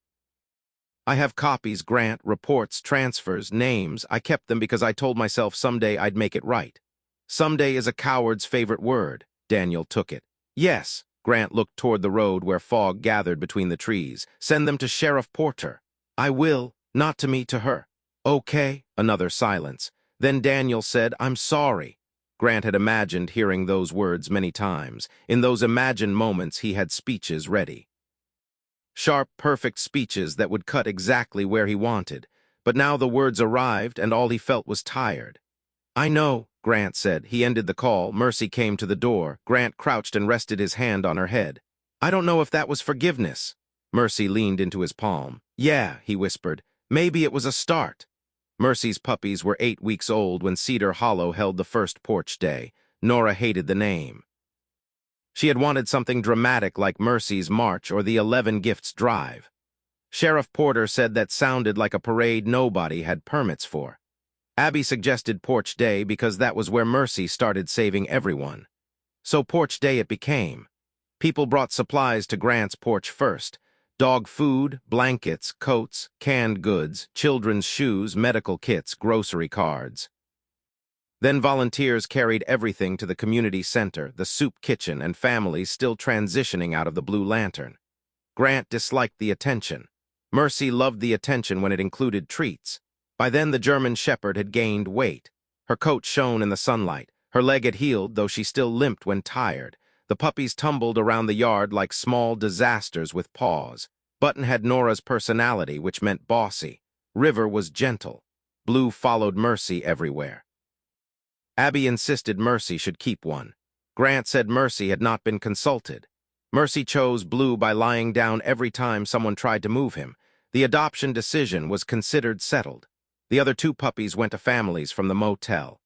"I have copies, Grant, reports, transfers, names. I kept them because I told myself someday I'd make it right." "Someday is a coward's favorite word." Daniel took it. "Yes." Grant looked toward the road where fog gathered between the trees. "Send them to Sheriff Porter." "I will. Not to me, to her." "Okay." Another silence. Then Daniel said, "I'm sorry." Grant had imagined hearing those words many times. In those imagined moments, he had speeches ready. Sharp, perfect speeches that would cut exactly where he wanted. But now the words arrived, and all he felt was tired. "I know," Grant said. He ended the call. Mercy came to the door. Grant crouched and rested his hand on her head. "I don't know if that was forgiveness." Mercy leaned into his palm. "Yeah," he whispered. "Maybe it was a start." Mercy's puppies were 8 weeks old when Cedar Hollow held the first porch day. Nora hated the name. She had wanted something dramatic like Mercy's March or the 11 Gifts Drive. Sheriff Porter said that sounded like a parade nobody had permits for. Abby suggested Porch Day because that was where Mercy started saving everyone. So Porch Day it became. People brought supplies to Grant's porch first. Dog food, blankets, coats, canned goods, children's shoes, medical kits, grocery cards. Then volunteers carried everything to the community center, the soup kitchen, and families still transitioning out of the Blue Lantern. Grant disliked the attention. Mercy loved the attention when it included treats. By then the German Shepherd had gained weight. Her coat shone in the sunlight. Her leg had healed, though she still limped when tired. The puppies tumbled around the yard like small disasters with paws. Button had Nora's personality, which meant bossy. River was gentle. Blue followed Mercy everywhere. Abby insisted Mercy should keep one. Grant said Mercy had not been consulted. Mercy chose Blue by lying down every time someone tried to move him. The adoption decision was considered settled. The other two puppies went to families from the motel.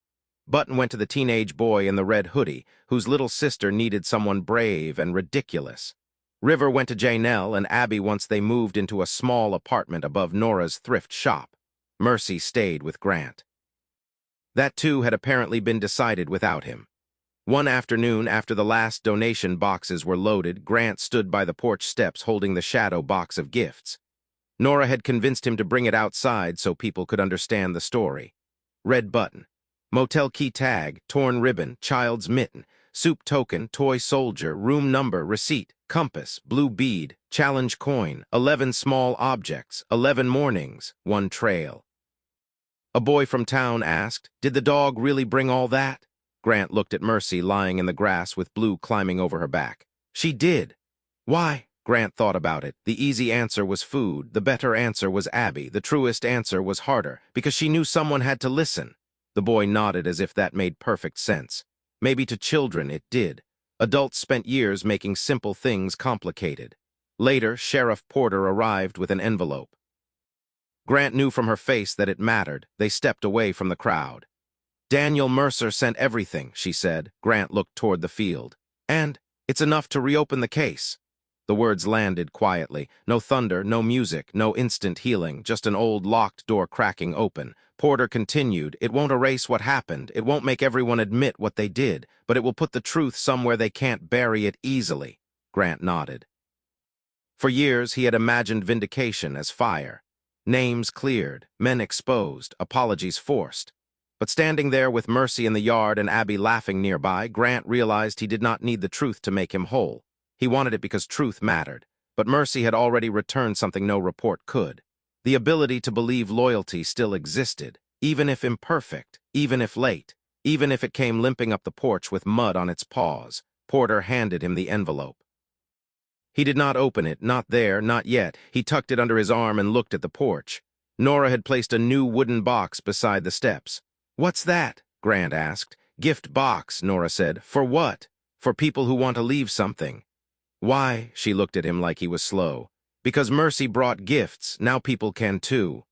Button went to the teenage boy in the red hoodie, whose little sister needed someone brave and ridiculous. River went to Janelle and Abby once they moved into a small apartment above Nora's thrift shop. Mercy stayed with Grant. That too had apparently been decided without him. One afternoon, after the last donation boxes were loaded, Grant stood by the porch steps holding the shadow box of gifts. Nora had convinced him to bring it outside so people could understand the story. Red button, motel key tag, torn ribbon, child's mitten, soup token, toy soldier, room number, receipt, compass, blue bead, challenge coin, 11 small objects, 11 mornings, 1 trail. A boy from town asked, "Did the dog really bring all that?" Grant looked at Mercy lying in the grass with Blue climbing over her back. "She did." "Why?" Grant thought about it. The easy answer was food. The better answer was Abby. The truest answer was harder, because she knew someone had to listen. The boy nodded as if that made perfect sense. Maybe to children it did. Adults spent years making simple things complicated. Later, Sheriff Porter arrived with an envelope. Grant knew from her face that it mattered. They stepped away from the crowd. "Daniel Mercer sent everything," she said. Grant looked toward the field. "And it's enough to reopen the case." The words landed quietly. No thunder, no music, no instant healing, just an old locked door cracking open. Porter continued, "It won't erase what happened. It won't make everyone admit what they did, but it will put the truth somewhere they can't bury it easily." Grant nodded. For years, he had imagined vindication as fire. Names cleared, men exposed, apologies forced. But standing there with Mercy in the yard and Abby laughing nearby, Grant realized he did not need the truth to make him whole. He wanted it because truth mattered. But Mercy had already returned something no report could. The ability to believe loyalty still existed, even if imperfect, even if late, even if it came limping up the porch with mud on its paws. Porter handed him the envelope. He did not open it, not there, not yet. He tucked it under his arm and looked at the porch. Nora had placed a new wooden box beside the steps. "What's that?" Grant asked. "Gift box," Nora said. "For what?" "For people who want to leave something." "Why?" She looked at him like he was slow. "Because Mercy brought gifts. Now people can too."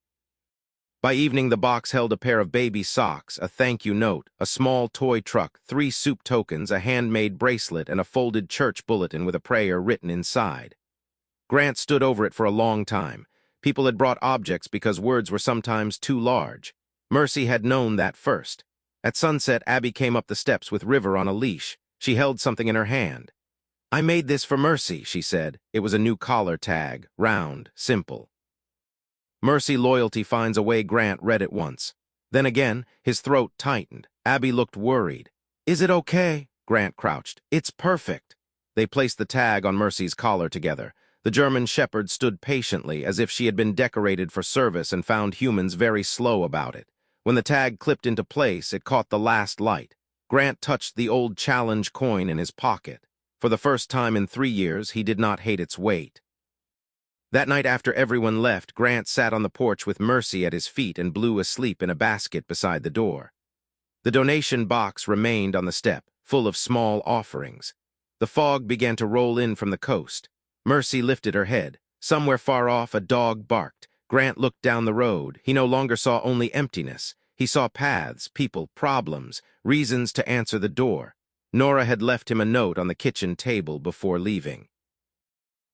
By evening, the box held a pair of baby socks, a thank you note, a small toy truck, 3 soup tokens, a handmade bracelet, and a folded church bulletin with a prayer written inside. Grant stood over it for a long time. People had brought objects because words were sometimes too large. Mercy had known that first. At sunset, Abby came up the steps with River on a leash. She held something in her hand. "I made this for Mercy," she said. It was a new collar tag, round, simple. "Mercy loyalty finds a way," Grant read it once. Then again, his throat tightened. Abby looked worried. "Is it okay?" Grant crouched. "It's perfect." They placed the tag on Mercy's collar together. The German Shepherd stood patiently, as if she had been decorated for service and found humans very slow about it. When the tag clipped into place, it caught the last light. Grant touched the old challenge coin in his pocket. For the first time in 3 years, he did not hate its weight. That night after everyone left, Grant sat on the porch with Mercy at his feet and Blue asleep in a basket beside the door. The donation box remained on the step, full of small offerings. The fog began to roll in from the coast. Mercy lifted her head. Somewhere far off, a dog barked. Grant looked down the road. He no longer saw only emptiness. He saw paths, people, problems, reasons to answer the door. Nora had left him a note on the kitchen table before leaving.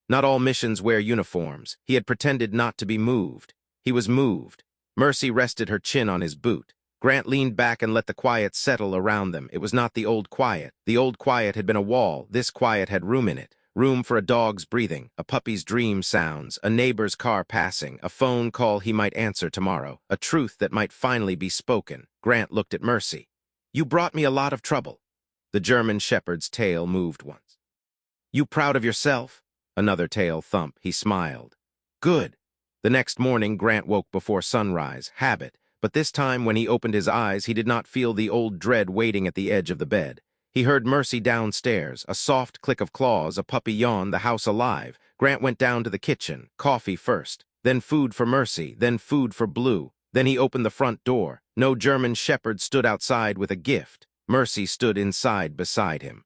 Not all missions wear uniforms. He had pretended not to be moved. He was moved. Mercy rested her chin on his boot. Grant leaned back and let the quiet settle around them. It was not the old quiet. The old quiet had been a wall. This quiet had room in it. Room for a dog's breathing, a puppy's dream sounds, a neighbor's car passing, a phone call he might answer tomorrow, a truth that might finally be spoken. Grant looked at Mercy. "You brought me a lot of trouble." The German shepherd's tail moved once. "You proud of yourself?" Another tail thump. He smiled. "Good." The next morning, Grant woke before sunrise. Habit. But this time, when he opened his eyes, he did not feel the old dread waiting at the edge of the bed. He heard Mercy downstairs, a soft click of claws, a puppy yawn, the house alive. Grant went down to the kitchen, coffee first, then food for Mercy, then food for Blue. Then he opened the front door. No German shepherd stood outside with a gift. Mercy stood inside beside him.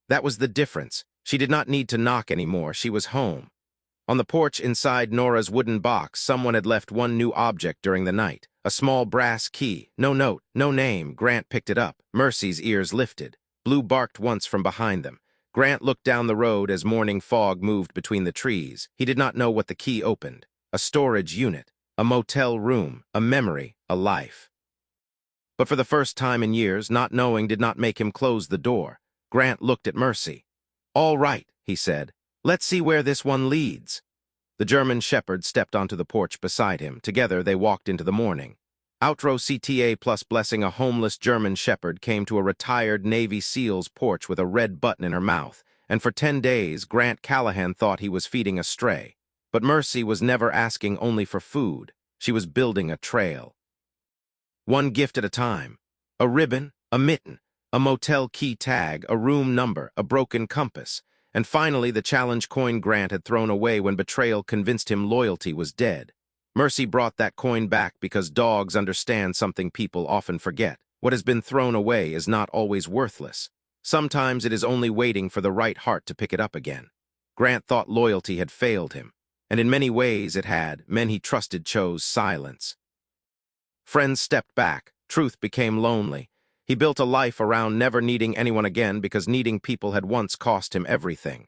That was the difference. She did not need to knock anymore. She was home. On the porch inside Nora's wooden box, someone had left one new object during the night. A small brass key. No note, no name. Grant picked it up. Mercy's ears lifted. Blue barked once from behind them. Grant looked down the road as morning fog moved between the trees. He did not know what the key opened. A storage unit. A motel room. A memory. A life. But for the first time in years, not knowing did not make him close the door. Grant looked at Mercy. "All right," he said. "Let's see where this one leads." The German shepherd stepped onto the porch beside him. Together they walked into the morning. Outro CTA plus blessing. A homeless German shepherd came to a retired Navy SEAL's porch with a red button in her mouth, and for 10 days Grant Callahan thought he was feeding a stray. But Mercy was never asking only for food. She was building a trail. One gift at a time. A ribbon, a mitten, a motel key tag, a room number, a broken compass. And finally, the challenge coin Grant had thrown away when betrayal convinced him loyalty was dead. Mercy brought that coin back because dogs understand something people often forget. What has been thrown away is not always worthless. Sometimes it is only waiting for the right heart to pick it up again. Grant thought loyalty had failed him, and in many ways it had. Men he trusted chose silence. Friends stepped back. Truth became lonely. He built a life around never needing anyone again because needing people had once cost him everything.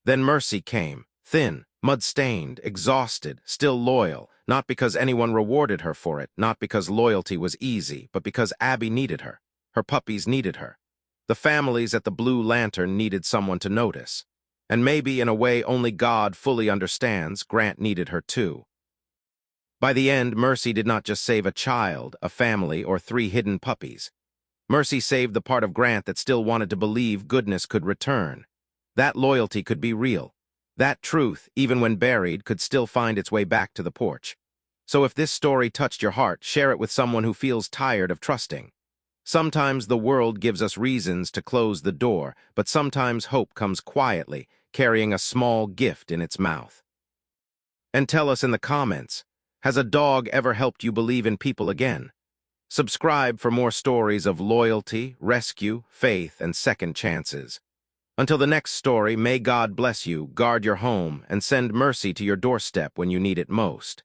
Then Mercy came, thin, mud-stained, exhausted, still loyal, not because anyone rewarded her for it, not because loyalty was easy, but because Abby needed her. Her puppies needed her. The families at the Blue Lantern needed someone to notice. And maybe in a way only God fully understands, Grant needed her too. By the end, Mercy did not just save a child, a family, or 3 hidden puppies. Mercy saved the part of Grant that still wanted to believe goodness could return. That loyalty could be real. That truth, even when buried, could still find its way back to the porch. So if this story touched your heart, share it with someone who feels tired of trusting. Sometimes the world gives us reasons to close the door, but sometimes hope comes quietly, carrying a small gift in its mouth. And tell us in the comments, has a dog ever helped you believe in people again? Subscribe for more stories of loyalty, rescue, faith, and second chances. Until the next story, may God bless you, guard your home, and send mercy to your doorstep when you need it most.